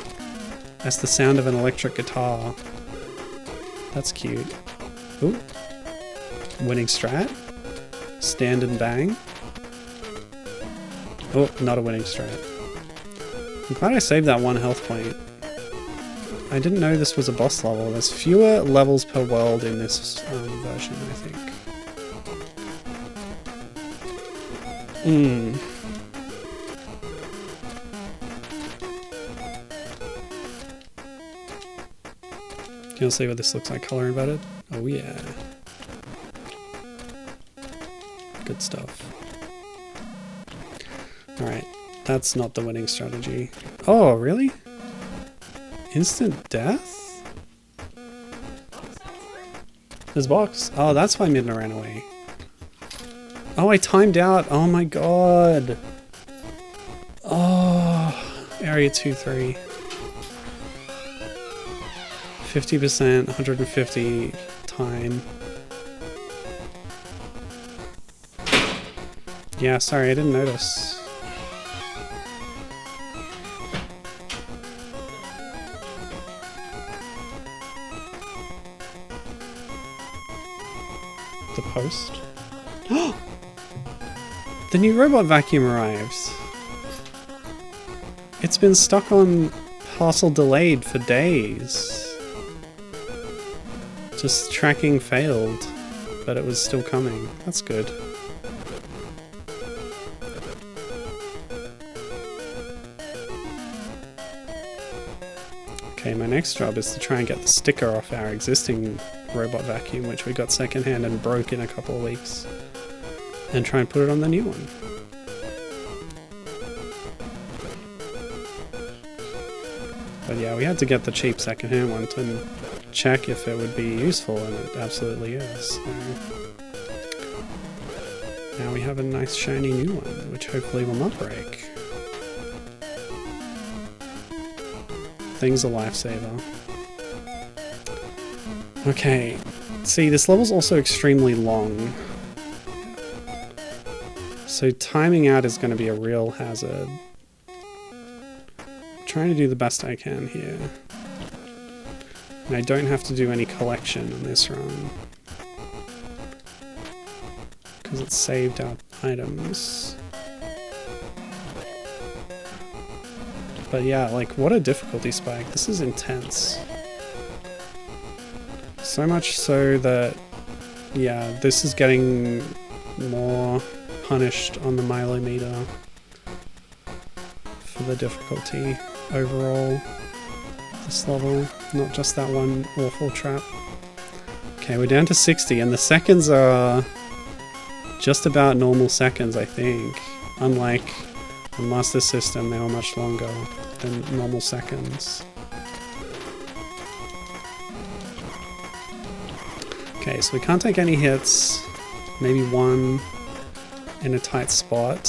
[SPEAKER 1] That's the sound of an electric guitar. That's cute. Ooh. Winning strat. Stand and bang. Oh, not a winning strat. I'm glad I saved that one health point. I didn't know this was a boss level. There's fewer levels per world in this version, I think. Can you see what this looks like color embedded? Oh yeah. Good stuff. Alright, that's not the winning strategy. Oh, really? Instant death? There's box. Oh, that's why Midna ran away. Oh, I timed out. Oh my god. Oh, area 2-3. 50%, 150 time. Yeah, sorry, I didn't notice. The post. The new robot vacuum arrives. It's been stuck on parcel delayed for days. Just tracking failed, but it was still coming. That's good. Okay, my next job is to try and get the sticker off our existing robot vacuum, which we got secondhand and broke in a couple of weeks, and try and put it on the new one. But yeah, we had to get the cheap secondhand one to check if it would be useful, and it absolutely is. So now we have a nice shiny new one, which hopefully will not break. Thing's a lifesaver. Okay, see, this level's also extremely long. So timing out is going to be a real hazard. I'm trying to do the best I can here. And I don't have to do any collection on this run, because it's saved out items. But yeah, like, what a difficulty spike. This is intense. So much so that, yeah, this is getting more punished on the milometer for the difficulty overall. This level, not just that one awful trap. Okay, we're down to 60, and the seconds are just about normal seconds, I think. Unlike the Master System, they were much longer than normal seconds. Okay, so we can't take any hits. Maybe one in a tight spot.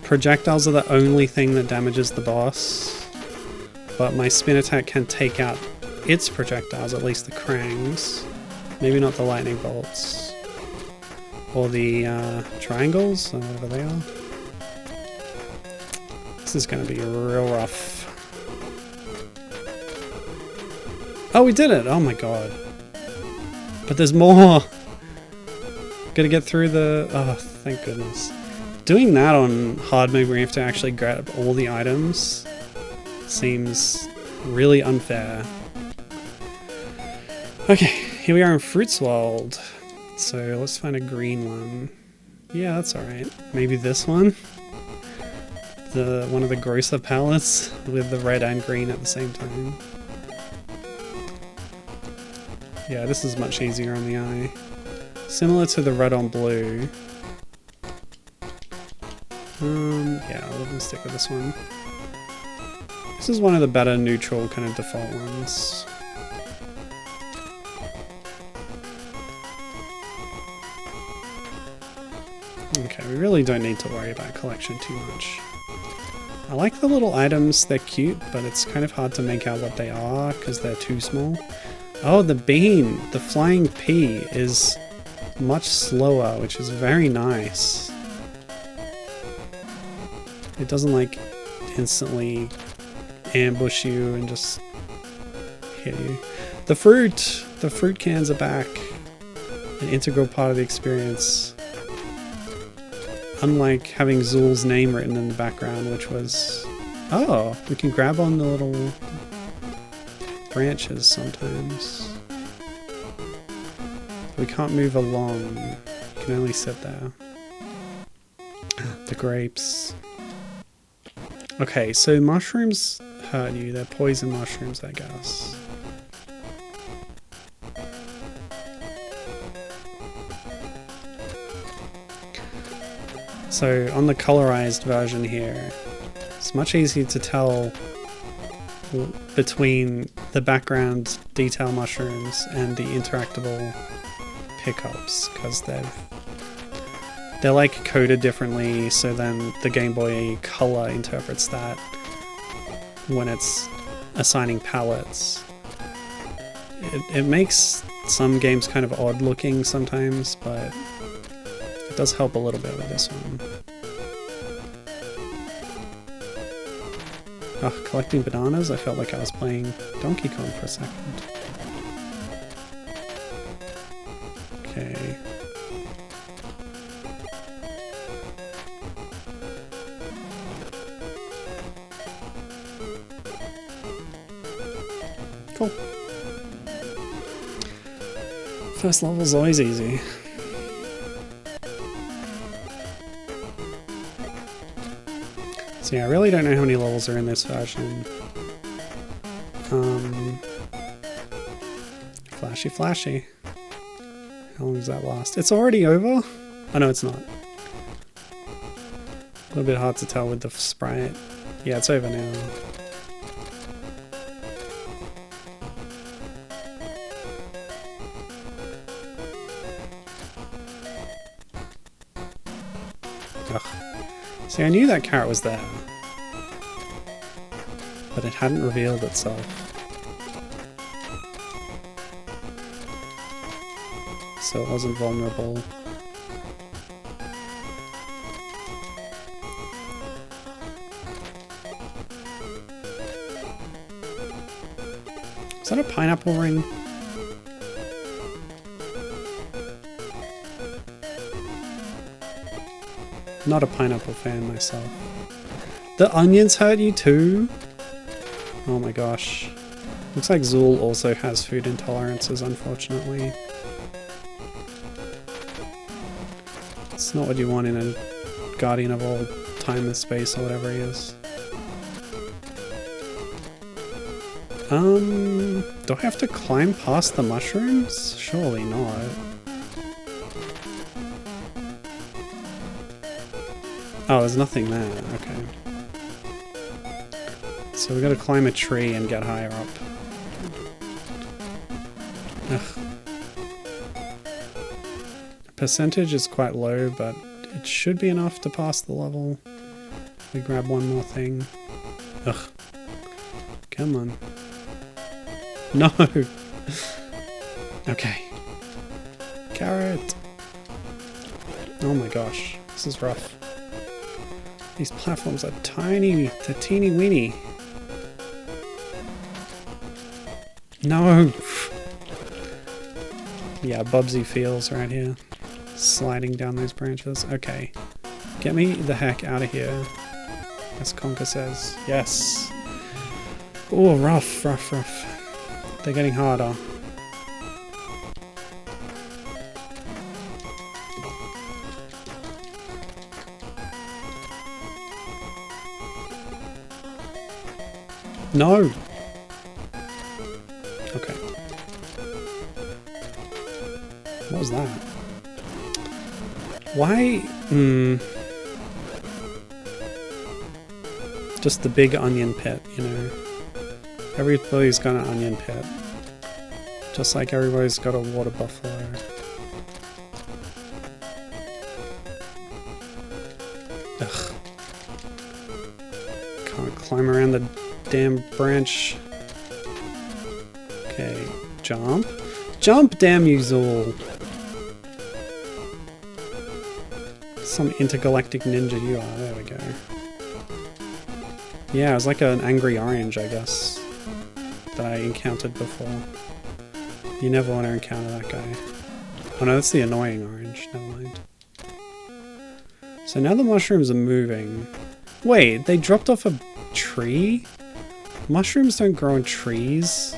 [SPEAKER 1] Projectiles are the only thing that damages the boss. But my spin attack can take out its projectiles, at least the Krangs. Maybe not the lightning bolts. Or the triangles, or whatever they are. This is going to be real rough. Oh, we did it! Oh my god. But there's more! Gotta get through the... Oh, thank goodness. Doing that on hard mode where you have to actually grab all the items seems really unfair. Okay, here we are in Fruits World. So let's find a green one. Yeah, that's alright. Maybe this one? One of the grosser palettes with the red and green at the same time. Yeah, this is much easier on the eye. Similar to the red on blue. Yeah, we'll stick with this one. This is one of the better neutral kind of default ones. Okay, we really don't need to worry about collection too much. I like the little items, they're cute, but it's kind of hard to make out what they are because they're too small. Oh, the bean! The flying pea is much slower, which is very nice. It doesn't like instantly ambush you and just hit you. The fruit cans are back. An integral part of the experience. Unlike having Zool's name written in the background, which was... Oh, we can grab on the little branches sometimes. We can't move along. We can only sit there. The grapes. Okay, so mushrooms hurt you. They're poison mushrooms, I guess. So on the colorized version here, it's much easier to tell between the background detail mushrooms and the interactable pickups, because they're like coded differently, so then the Game Boy Color interprets that when it's assigning palettes. It makes some games kind of odd looking sometimes, but it does help a little bit with this one. Oh, collecting bananas? I felt like I was playing Donkey Kong for a second. Okay. Cool. First level's always easy. So yeah, I really don't know how many levels are in this version. Flashy flashy. How long does that last? It's already over? Oh no, it's not. A little bit hard to tell with the sprite. Yeah, it's over now. Ugh. See, I knew that carrot was there, but it hadn't revealed itself. So it wasn't vulnerable. Is that a pineapple ring? Not a pineapple fan myself. The onions hurt you too? Oh my gosh. Looks like Zool also has food intolerances, unfortunately. It's not what you want in a guardian of all time and space or whatever he is. Do I have to climb past the mushrooms? Surely not. Oh, there's nothing there. Okay. So we gotta climb a tree and get higher up. Ugh. Percentage is quite low, but it should be enough to pass the level. We grab one more thing. Ugh. Come on. No! Okay. Carrot! Oh my gosh, this is rough. These platforms are tiny, they're teeny weeny. No! Yeah, Bubsy feels right here. Sliding down those branches. Okay. Get me the heck out of here. As Conker says. Yes! Oh, rough, rough, rough. They're getting harder. No! Okay. What was that? Why? Just the big onion pit, you know. Everybody's got an onion pit. Just like everybody's got a water buffalo. Ugh. Can't climb around the damn branch. Okay, jump. Jump, damn you, Zool! Some intergalactic ninja you are. There we go. Yeah, it was like an angry orange, I guess, that I encountered before. You never want to encounter that guy. Oh no, that's the annoying orange. Never mind. So now the mushrooms are moving. Wait, they dropped off a tree? Mushrooms don't grow on trees.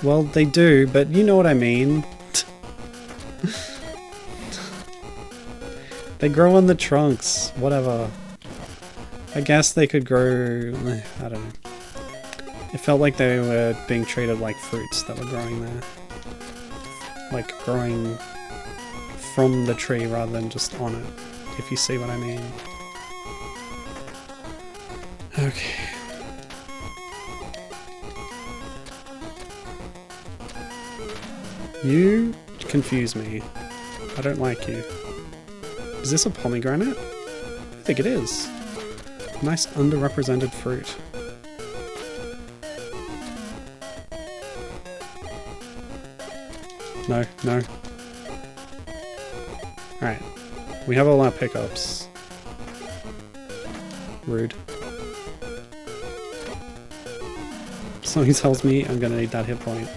[SPEAKER 1] Well, they do, but you know what I mean. They grow on the trunks. Whatever. I guess they could grow... I don't know. It felt like they were being treated like fruits that were growing there. Like growing from the tree rather than just on it, if you see what I mean. Okay. You confuse me. I don't like you. Is this a pomegranate? I think it is. Nice underrepresented fruit. No, no. Alright. We have all our pickups. Rude. Something tells me I'm gonna need that hit point.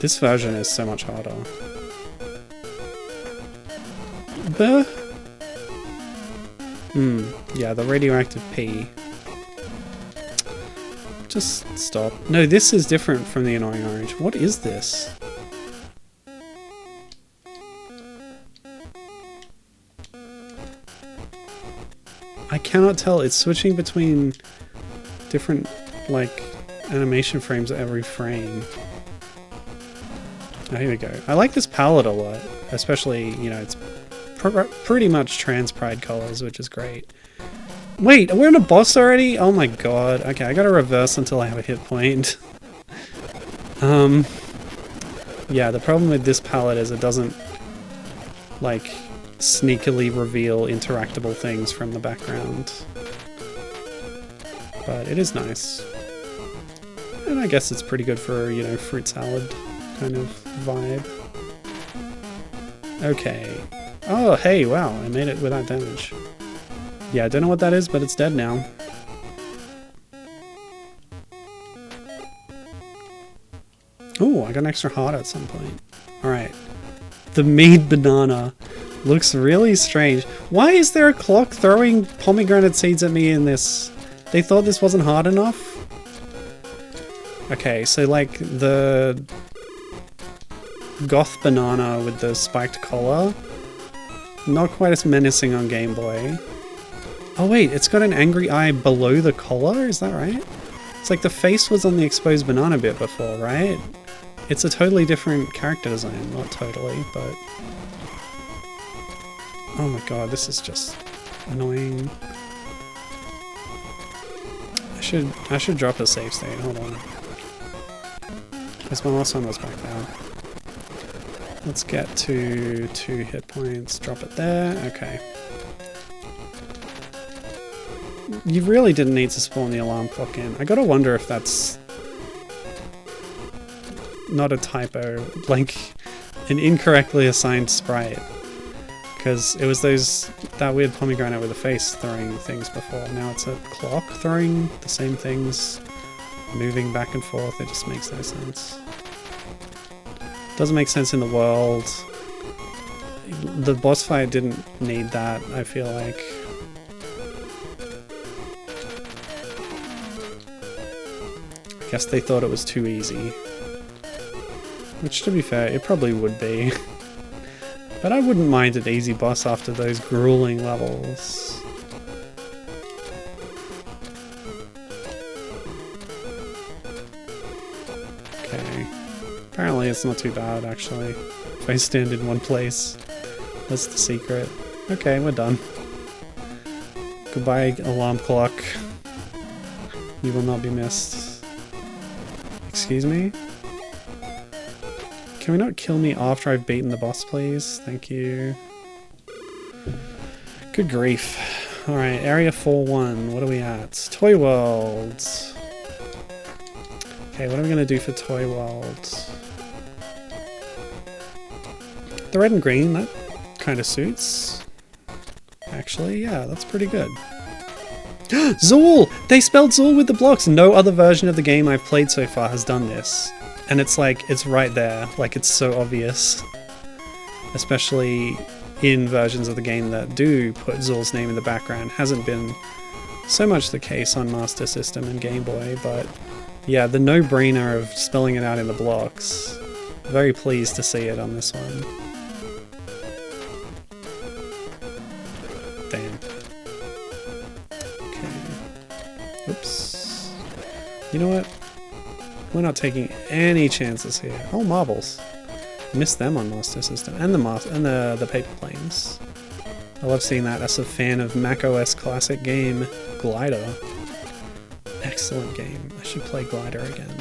[SPEAKER 1] This version is so much harder. But... yeah, the radioactive pea. Just stop. No, this is different from the annoying orange. What is this? I cannot tell. It's switching between different, like, animation frames every frame. Oh, here we go. I like this palette a lot. Especially, you know, it's pretty much trans pride colors, which is great. Wait, we're in a boss already? Oh my god. Okay, I gotta reverse until I have a hit point. Yeah, the problem with this palette is it doesn't, like, sneakily reveal interactable things from the background. But it is nice. And I guess it's pretty good for, you know, fruit salad kind of vibe. Okay. Oh, hey, wow, I made it without damage. Yeah, I don't know what that is, but it's dead now. Oh, I got an extra heart at some point. Alright. The mead banana looks really strange. Why is there a clock throwing pomegranate seeds at me in this? They thought this wasn't hard enough? Okay, so like the goth banana with the spiked collar, not quite as menacing on Game Boy. Oh wait, it's got an angry eye below the collar, is that right? It's like the face was on the exposed banana bit before, right? It's a totally different character design, not totally, but... Oh my god, this is just annoying. I should drop a save state, hold on. Because my last one was back there. Let's get to 2 hit points, drop it there, okay. You really didn't need to spawn the alarm clock in. I gotta wonder if that's... not a typo, like an incorrectly assigned sprite. Because it was that weird pomegranate with a face throwing things before. Now it's a clock throwing the same things, moving back and forth. It just makes no sense. Doesn't make sense in the world. The boss fight didn't need that, I feel like. I guess they thought it was too easy. Which, to be fair, it probably would be. But I wouldn't mind an easy boss after those grueling levels. Okay. Apparently it's not too bad, actually. If I stand in one place. That's the secret. Okay, we're done. Goodbye, alarm clock. You will not be missed. Excuse me? Can we not kill me after I've beaten the boss, please? Thank you. Good grief. Alright, Area 4-1. What are we at? Toy World. Okay, what are we going to do for Toy World? The red and green, that kind of suits. Actually, yeah, that's pretty good. Zool! They spelled Zool with the blocks! No other version of the game I've played so far has done this. And it's like, it's right there. Like, it's so obvious. Especially in versions of the game that do put Zool's name in the background. Hasn't been so much the case on Master System and Game Boy, but yeah, the no-brainer of spelling it out in the blocks. Very pleased to see it on this one. Damn. Okay. Oops. You know what? We're not taking any chances here. Oh, marbles. Missed them on Master System. And the paper planes. I love seeing that as a fan of macOS classic game, Glider. Excellent game. I should play Glider again.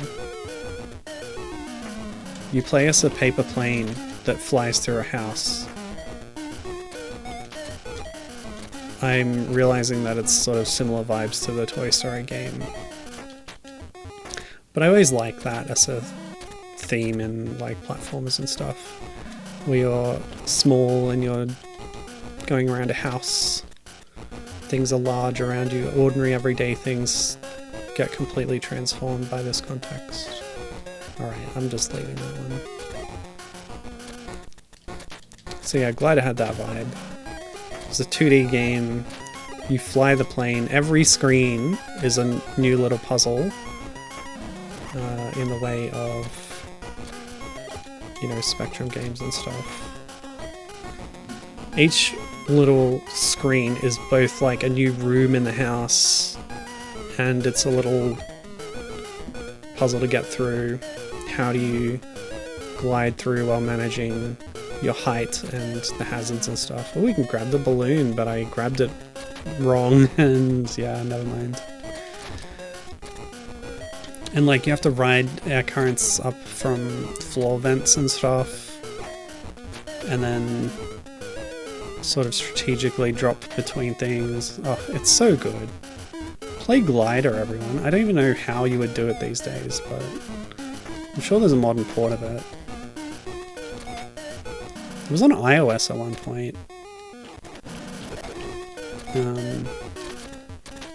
[SPEAKER 1] You play as a paper plane that flies through a house. I'm realizing that it's sort of similar vibes to the Toy Story game. But I always like that as a theme in like platformers and stuff. Where you're small and you're going around a house. Things are large around you. Ordinary everyday things get completely transformed by this context. Alright, I'm just leaving that one. So yeah, Glider had that vibe. It's a 2D game. You fly the plane. Every screen is a new little puzzle. In the way of, you know, Spectrum games and stuff. Each little screen is both like a new room in the house, and it's a little puzzle to get through. How do you glide through while managing your height and the hazards and stuff? Oh, we can grab the balloon, but I grabbed it wrong, and yeah, never mind. And like, you have to ride air currents up from floor vents and stuff, and then sort of strategically drop between things. Oh, it's so good. Play Glider, everyone. I don't even know how you would do it these days, but I'm sure there's a modern port of it. It was on iOS at one point.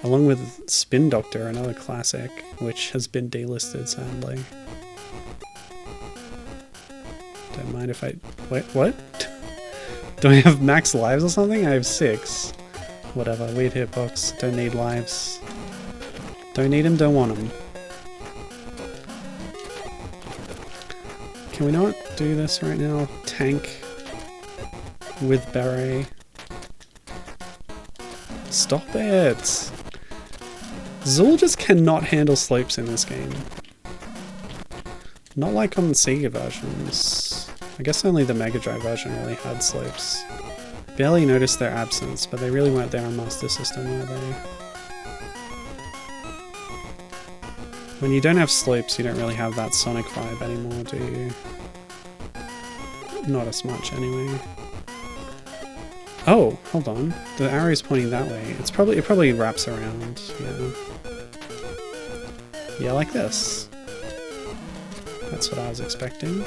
[SPEAKER 1] Along with Spin Doctor, another classic, which has been delisted, sadly. Don't mind if I... Wait, what? Do I have max lives or something? I have 6. Whatever, weird hitbox. Don't need lives. Don't need them, don't want them. Can we not do this right now? Tank with Beret. Stop it! Zool just cannot handle slopes in this game. Not like on the Sega versions. I guess only the Mega Drive version really had slopes. Barely noticed their absence, but they really weren't there on Master System, were they? When you don't have slopes, you don't really have that Sonic vibe anymore, do you? Not as much, anyway. Oh, hold on. The arrow's pointing that way. It probably wraps around, yeah. Yeah, like this. That's what I was expecting.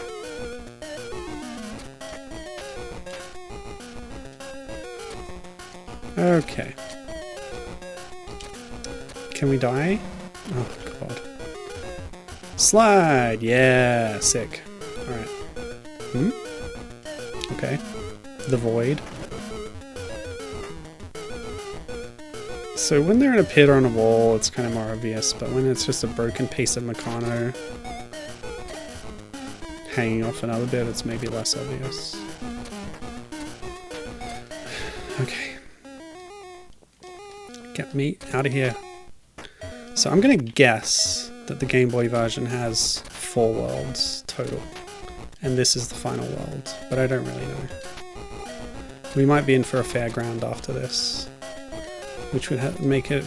[SPEAKER 1] Okay. Can we die? Oh, God. Slide! Yeah! Sick. Alright. Okay. The void. So when they're in a pit or on a wall, it's kind of more obvious, but when it's just a broken piece of Meccano hanging off another bit, it's maybe less obvious. Okay. Get me out of here. So I'm gonna guess that the Game Boy version has 4 worlds total, and this is the final world, but I don't really know. We might be in for a fairground after this, which would make it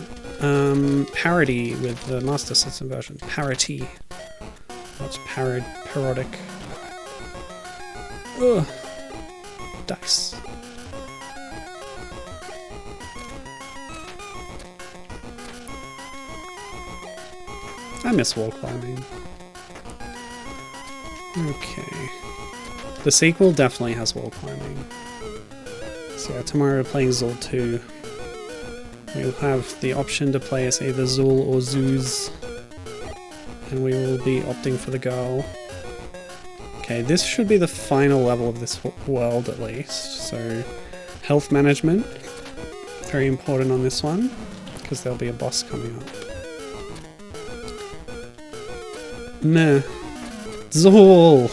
[SPEAKER 1] parity with the Master System version. Parity. What's parodic? Ugh. Dice. I miss wall climbing. Okay. The sequel definitely has wall climbing. So yeah, tomorrow we're playing Zool 2. We'll have the option to play as either Zool or Zoos. And we will be opting for the girl. Okay, this should be the final level of this world at least. So, health management. Very important on this one, because there'll be a boss coming up. Meh. Zool!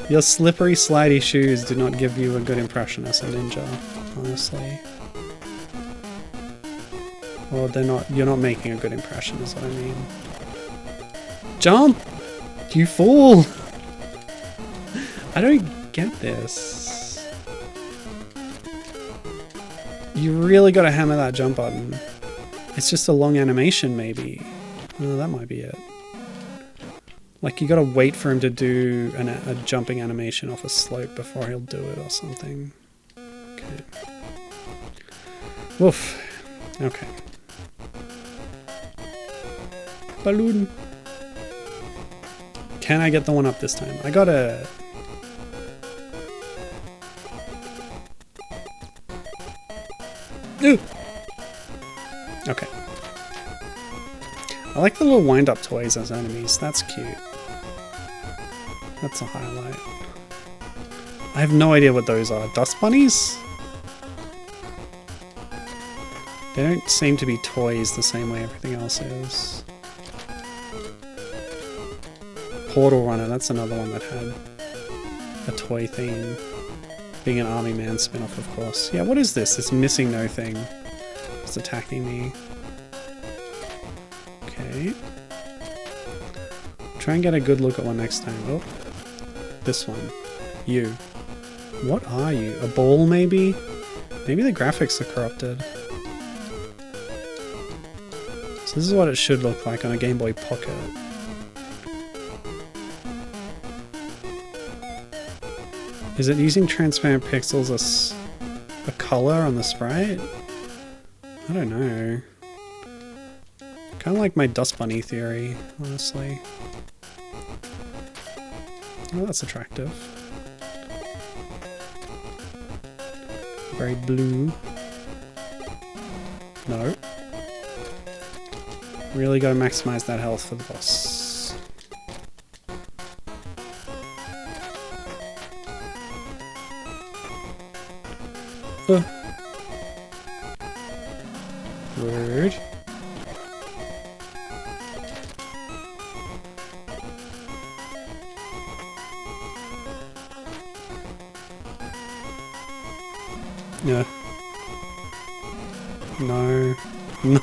[SPEAKER 1] Your slippery, slidey shoes do not give you a good impression as a ninja, honestly. Or you're not making a good impression is what I mean. Jump! You fool! I don't get this. You really gotta hammer that jump button. It's just a long animation maybe. Oh, that might be it. Like, you gotta wait for him to do a jumping animation off a slope before he'll do it or something. Okay. Woof. Okay. Balloon. Can I get the one up this time? I gotta... Ooh! Okay. I like the little wind-up toys as enemies. That's cute. That's a highlight. I have no idea what those are. Dust bunnies? They don't seem to be toys the same way everything else is. Portal Runner, that's another one that had a toy theme. Being an Army Man spin-off, of course. Yeah, what is this? This missing no thing. It's attacking me. Okay. Try and get a good look at one next time. Oh. This one. You. What are you? A ball, maybe? Maybe the graphics are corrupted. So this is what it should look like on a Game Boy Pocket. Is it using transparent pixels as a color on the sprite? I don't know. Kind of like my Dust Bunny theory, honestly. Oh, that's attractive. Very blue. No. Really gotta maximize that health for the boss. Word. Yeah. No. No.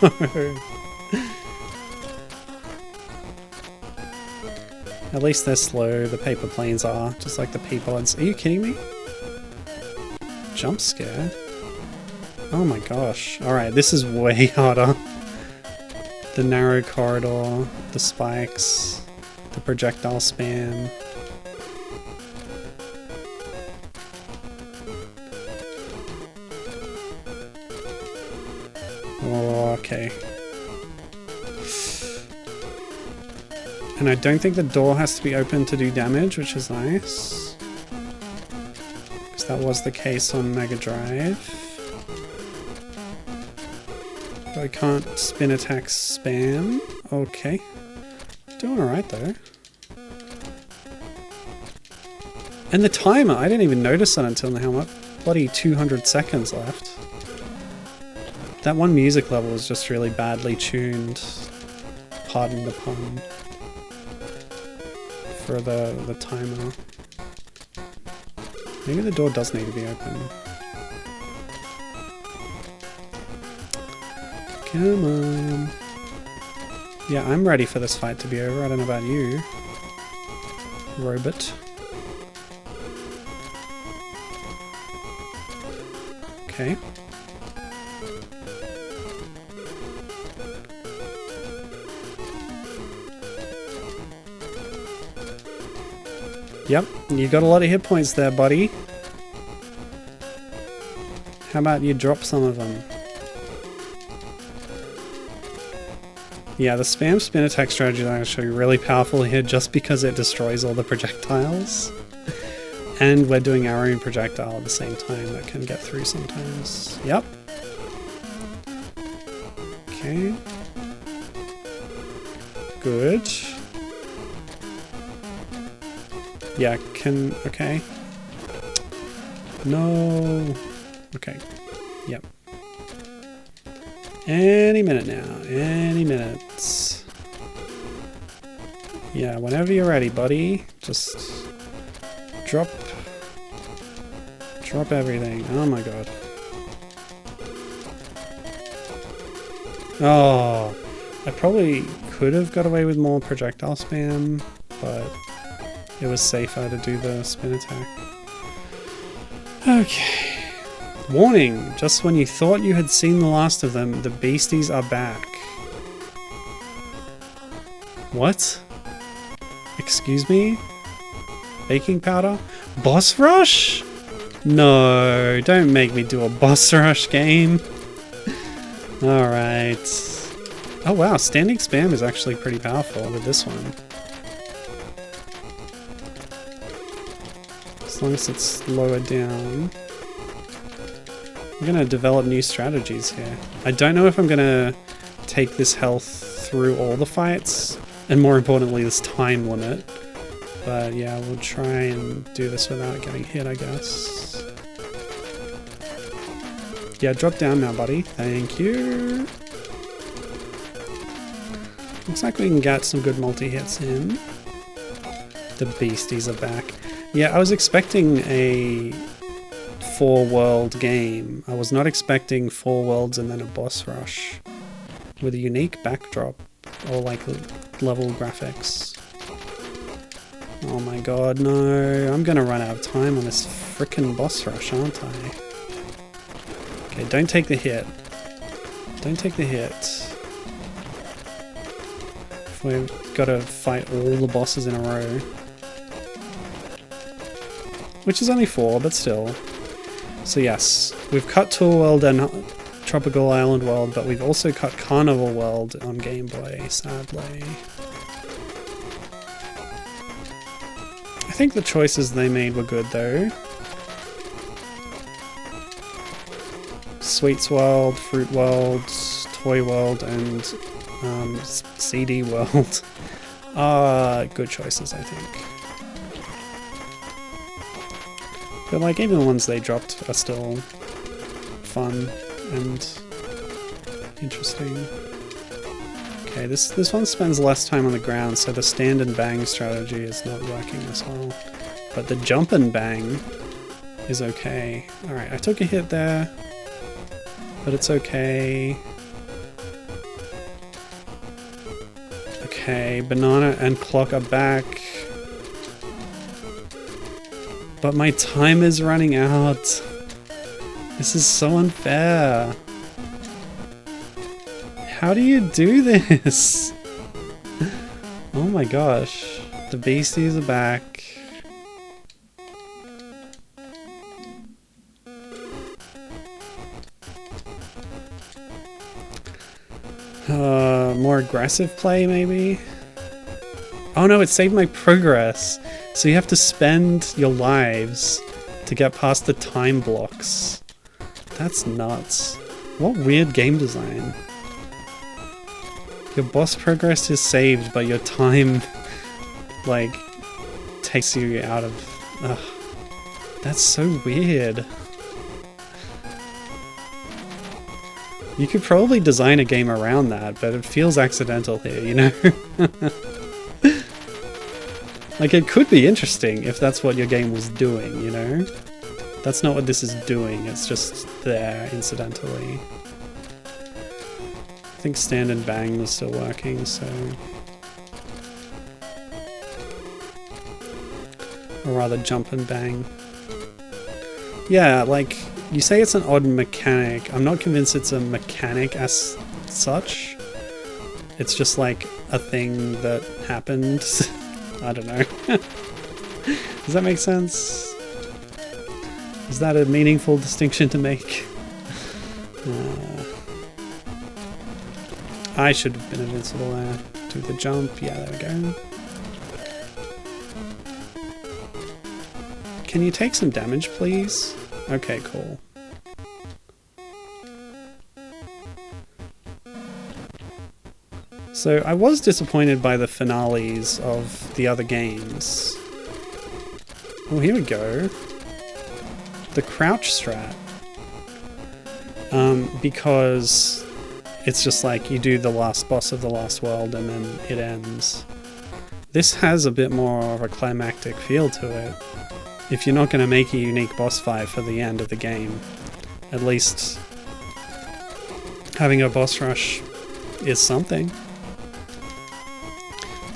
[SPEAKER 1] At least they're slow, the paper planes are, just like the P-pods. Are you kidding me? Jump scare? Oh my gosh. Alright, this is way harder. The narrow corridor, the spikes, the projectile spam. Oh, okay. And I don't think the door has to be open to do damage, which is nice. Because that was the case on Mega Drive. But I can't spin attack spam. Okay. Doing alright though. And the timer, I didn't even notice that until now. What bloody 200 seconds left. That one music level was just really badly tuned. Pardon the pun. For the timer. Maybe the door does need to be open. Come on. Yeah, I'm ready for this fight to be over. I don't know about you, robot. Okay. Yep, you got a lot of hit points there, buddy. How about you drop some of them? Yeah, the spam spin attack strategy that I'm going to show you really powerful here just because it destroys all the projectiles. And we're doing our own projectile at the same time that can get through sometimes. Yep. Okay. Good. Yeah, okay. No. Okay. Yep. Any minute now. Any minute. Yeah, whenever you're ready, buddy. Just drop everything. Oh my god. Oh, I probably could have got away with more projectile spam, but it was safer to do the spin attack. Okay. Warning! Just when you thought you had seen the last of them, the beasties are back. What? Excuse me? Baking powder? Boss rush? No, don't make me do a boss rush game. Alright. Oh wow, standing spam is actually pretty powerful with this one. As long as it's lowered down. I'm gonna develop new strategies here. I don't know if I'm gonna take this health through all the fights, and more importantly this time limit. But yeah, we'll try and do this without getting hit, I guess. Yeah, drop down now, buddy. Thank you. Looks like we can get some good multi-hits in. The beasties are back. Yeah, I was expecting a 4-world game. I was not expecting 4 worlds and then a boss rush with a unique backdrop or like level graphics. Oh my god, no. I'm gonna run out of time on this frickin' boss rush, aren't I? Okay, don't take the hit. Don't take the hit. We've gotta fight all the bosses in a row. Which is only 4, but still. So yes, we've cut Tool World and Tropical Island World, but we've also cut Carnival World on Game Boy, sadly. I think the choices they made were good though. Sweets World, Fruit World, Toy World, and CD World are good choices, I think. But like even the ones they dropped are still fun and interesting. Okay, this one spends less time on the ground, so the stand and bang strategy is not working as well. But the jump and bang is okay. Alright, I took a hit there, but it's okay. Okay, banana and clock are back. But my time is running out. This is so unfair. How do you do this? Oh my gosh. The beasties are back. More aggressive play maybe? Oh no, it saved my progress. So you have to spend your lives to get past the time blocks. That's nuts. What weird game design. Your boss progress is saved, but your time, like, takes you out of... Ugh. That's so weird. You could probably design a game around that, but it feels accidental here, you know? Like, it could be interesting if that's what your game was doing, you know? That's not what this is doing, it's just there, incidentally. I think stand and bang was still working, so... Or rather, jump and bang. Yeah, like, you say it's an odd mechanic. I'm not convinced it's a mechanic as such. It's just like a thing that happened. I don't know. Does that make sense? Is that a meaningful distinction to make? I should have been invincible there. Do the jump. Yeah, there we go. Can you take some damage, please? Okay, cool. So I was disappointed by the finales of the other games. Oh, here we go. The crouch strat. Because it's just like you do the last boss of the last world and then it ends. This has a bit more of a climactic feel to it. If you're not going to make a unique boss fight for the end of the game, at least having a boss rush is something.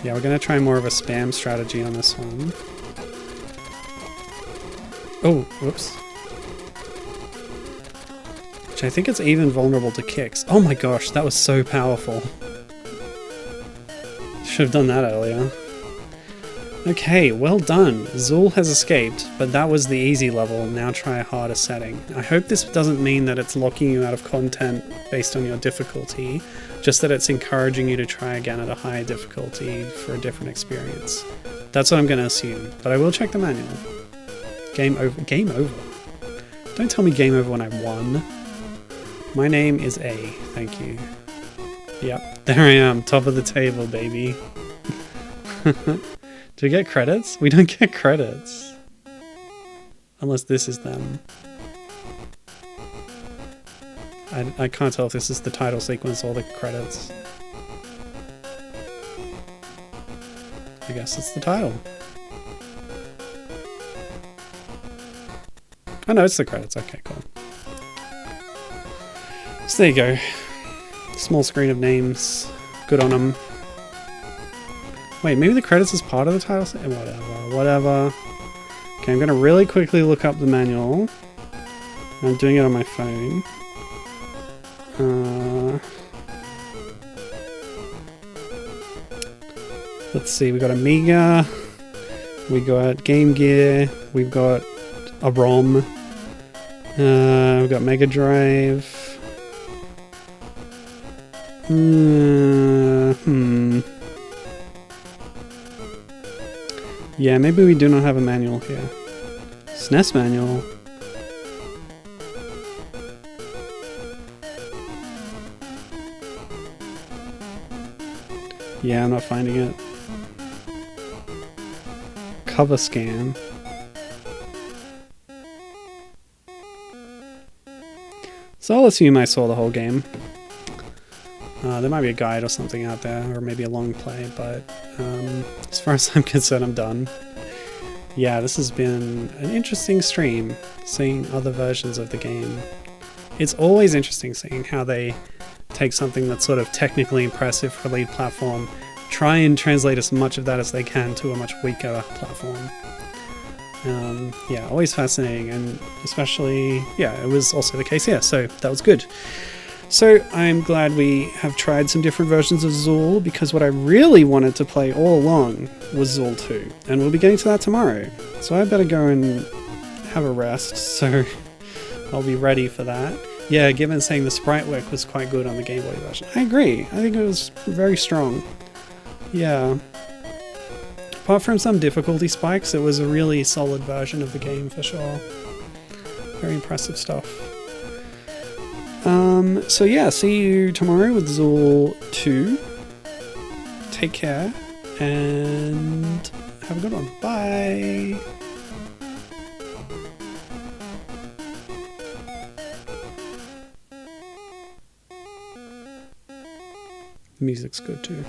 [SPEAKER 1] Yeah, we're going to try more of a spam strategy on this one. Oh, whoops. Which I think it's even vulnerable to kicks. Oh my gosh, that was so powerful. Should have done that earlier. Okay, well done. Zool has escaped, but that was the easy level. Now try a harder setting. I hope this doesn't mean that it's locking you out of content based on your difficulty, just that it's encouraging you to try again at a higher difficulty for a different experience. That's what I'm going to assume, but I will check the manual. Game over. Game over? Don't tell me game over when I won. My name is A, thank you. Yep, there I am, top of the table, baby. Do we get credits? We don't get credits. Unless this is them. I can't tell if this is the title sequence or the credits. I guess it's the title. Oh no, it's the credits. Okay, cool. So there you go. Small screen of names. Good on them. Wait, maybe the credits is part of the title? Whatever. Okay, I'm going to really quickly look up the manual. I'm doing it on my phone. Let's see, we got Amiga. We got Game Gear. We've got a ROM. We've got Mega Drive. Yeah, maybe we do not have a manual here. SNES manual. Yeah, I'm not finding it. Cover scan. So I'll assume I saw the whole game. There might be a guide or something out there, or maybe a long play, but as far as I'm concerned, I'm done. Yeah, this has been an interesting stream, seeing other versions of the game. It's always interesting seeing how they take something that's sort of technically impressive for a lead platform, try and translate as much of that as they can to a much weaker platform. Yeah, always fascinating, and especially, yeah, it was also the case here, so that was good. So I'm glad we have tried some different versions of Zool, because what I really wanted to play all along was Zool 2, and we'll be getting to that tomorrow. So I better go and have a rest, so I'll be ready for that. Yeah, given saying the sprite work was quite good on the Game Boy version. I agree, I think it was very strong. Yeah. Apart from some difficulty spikes, it was a really solid version of the game for sure. Very impressive stuff. So yeah, see you tomorrow with Zool 2. Take care, and have a good one. Bye! Music's good too.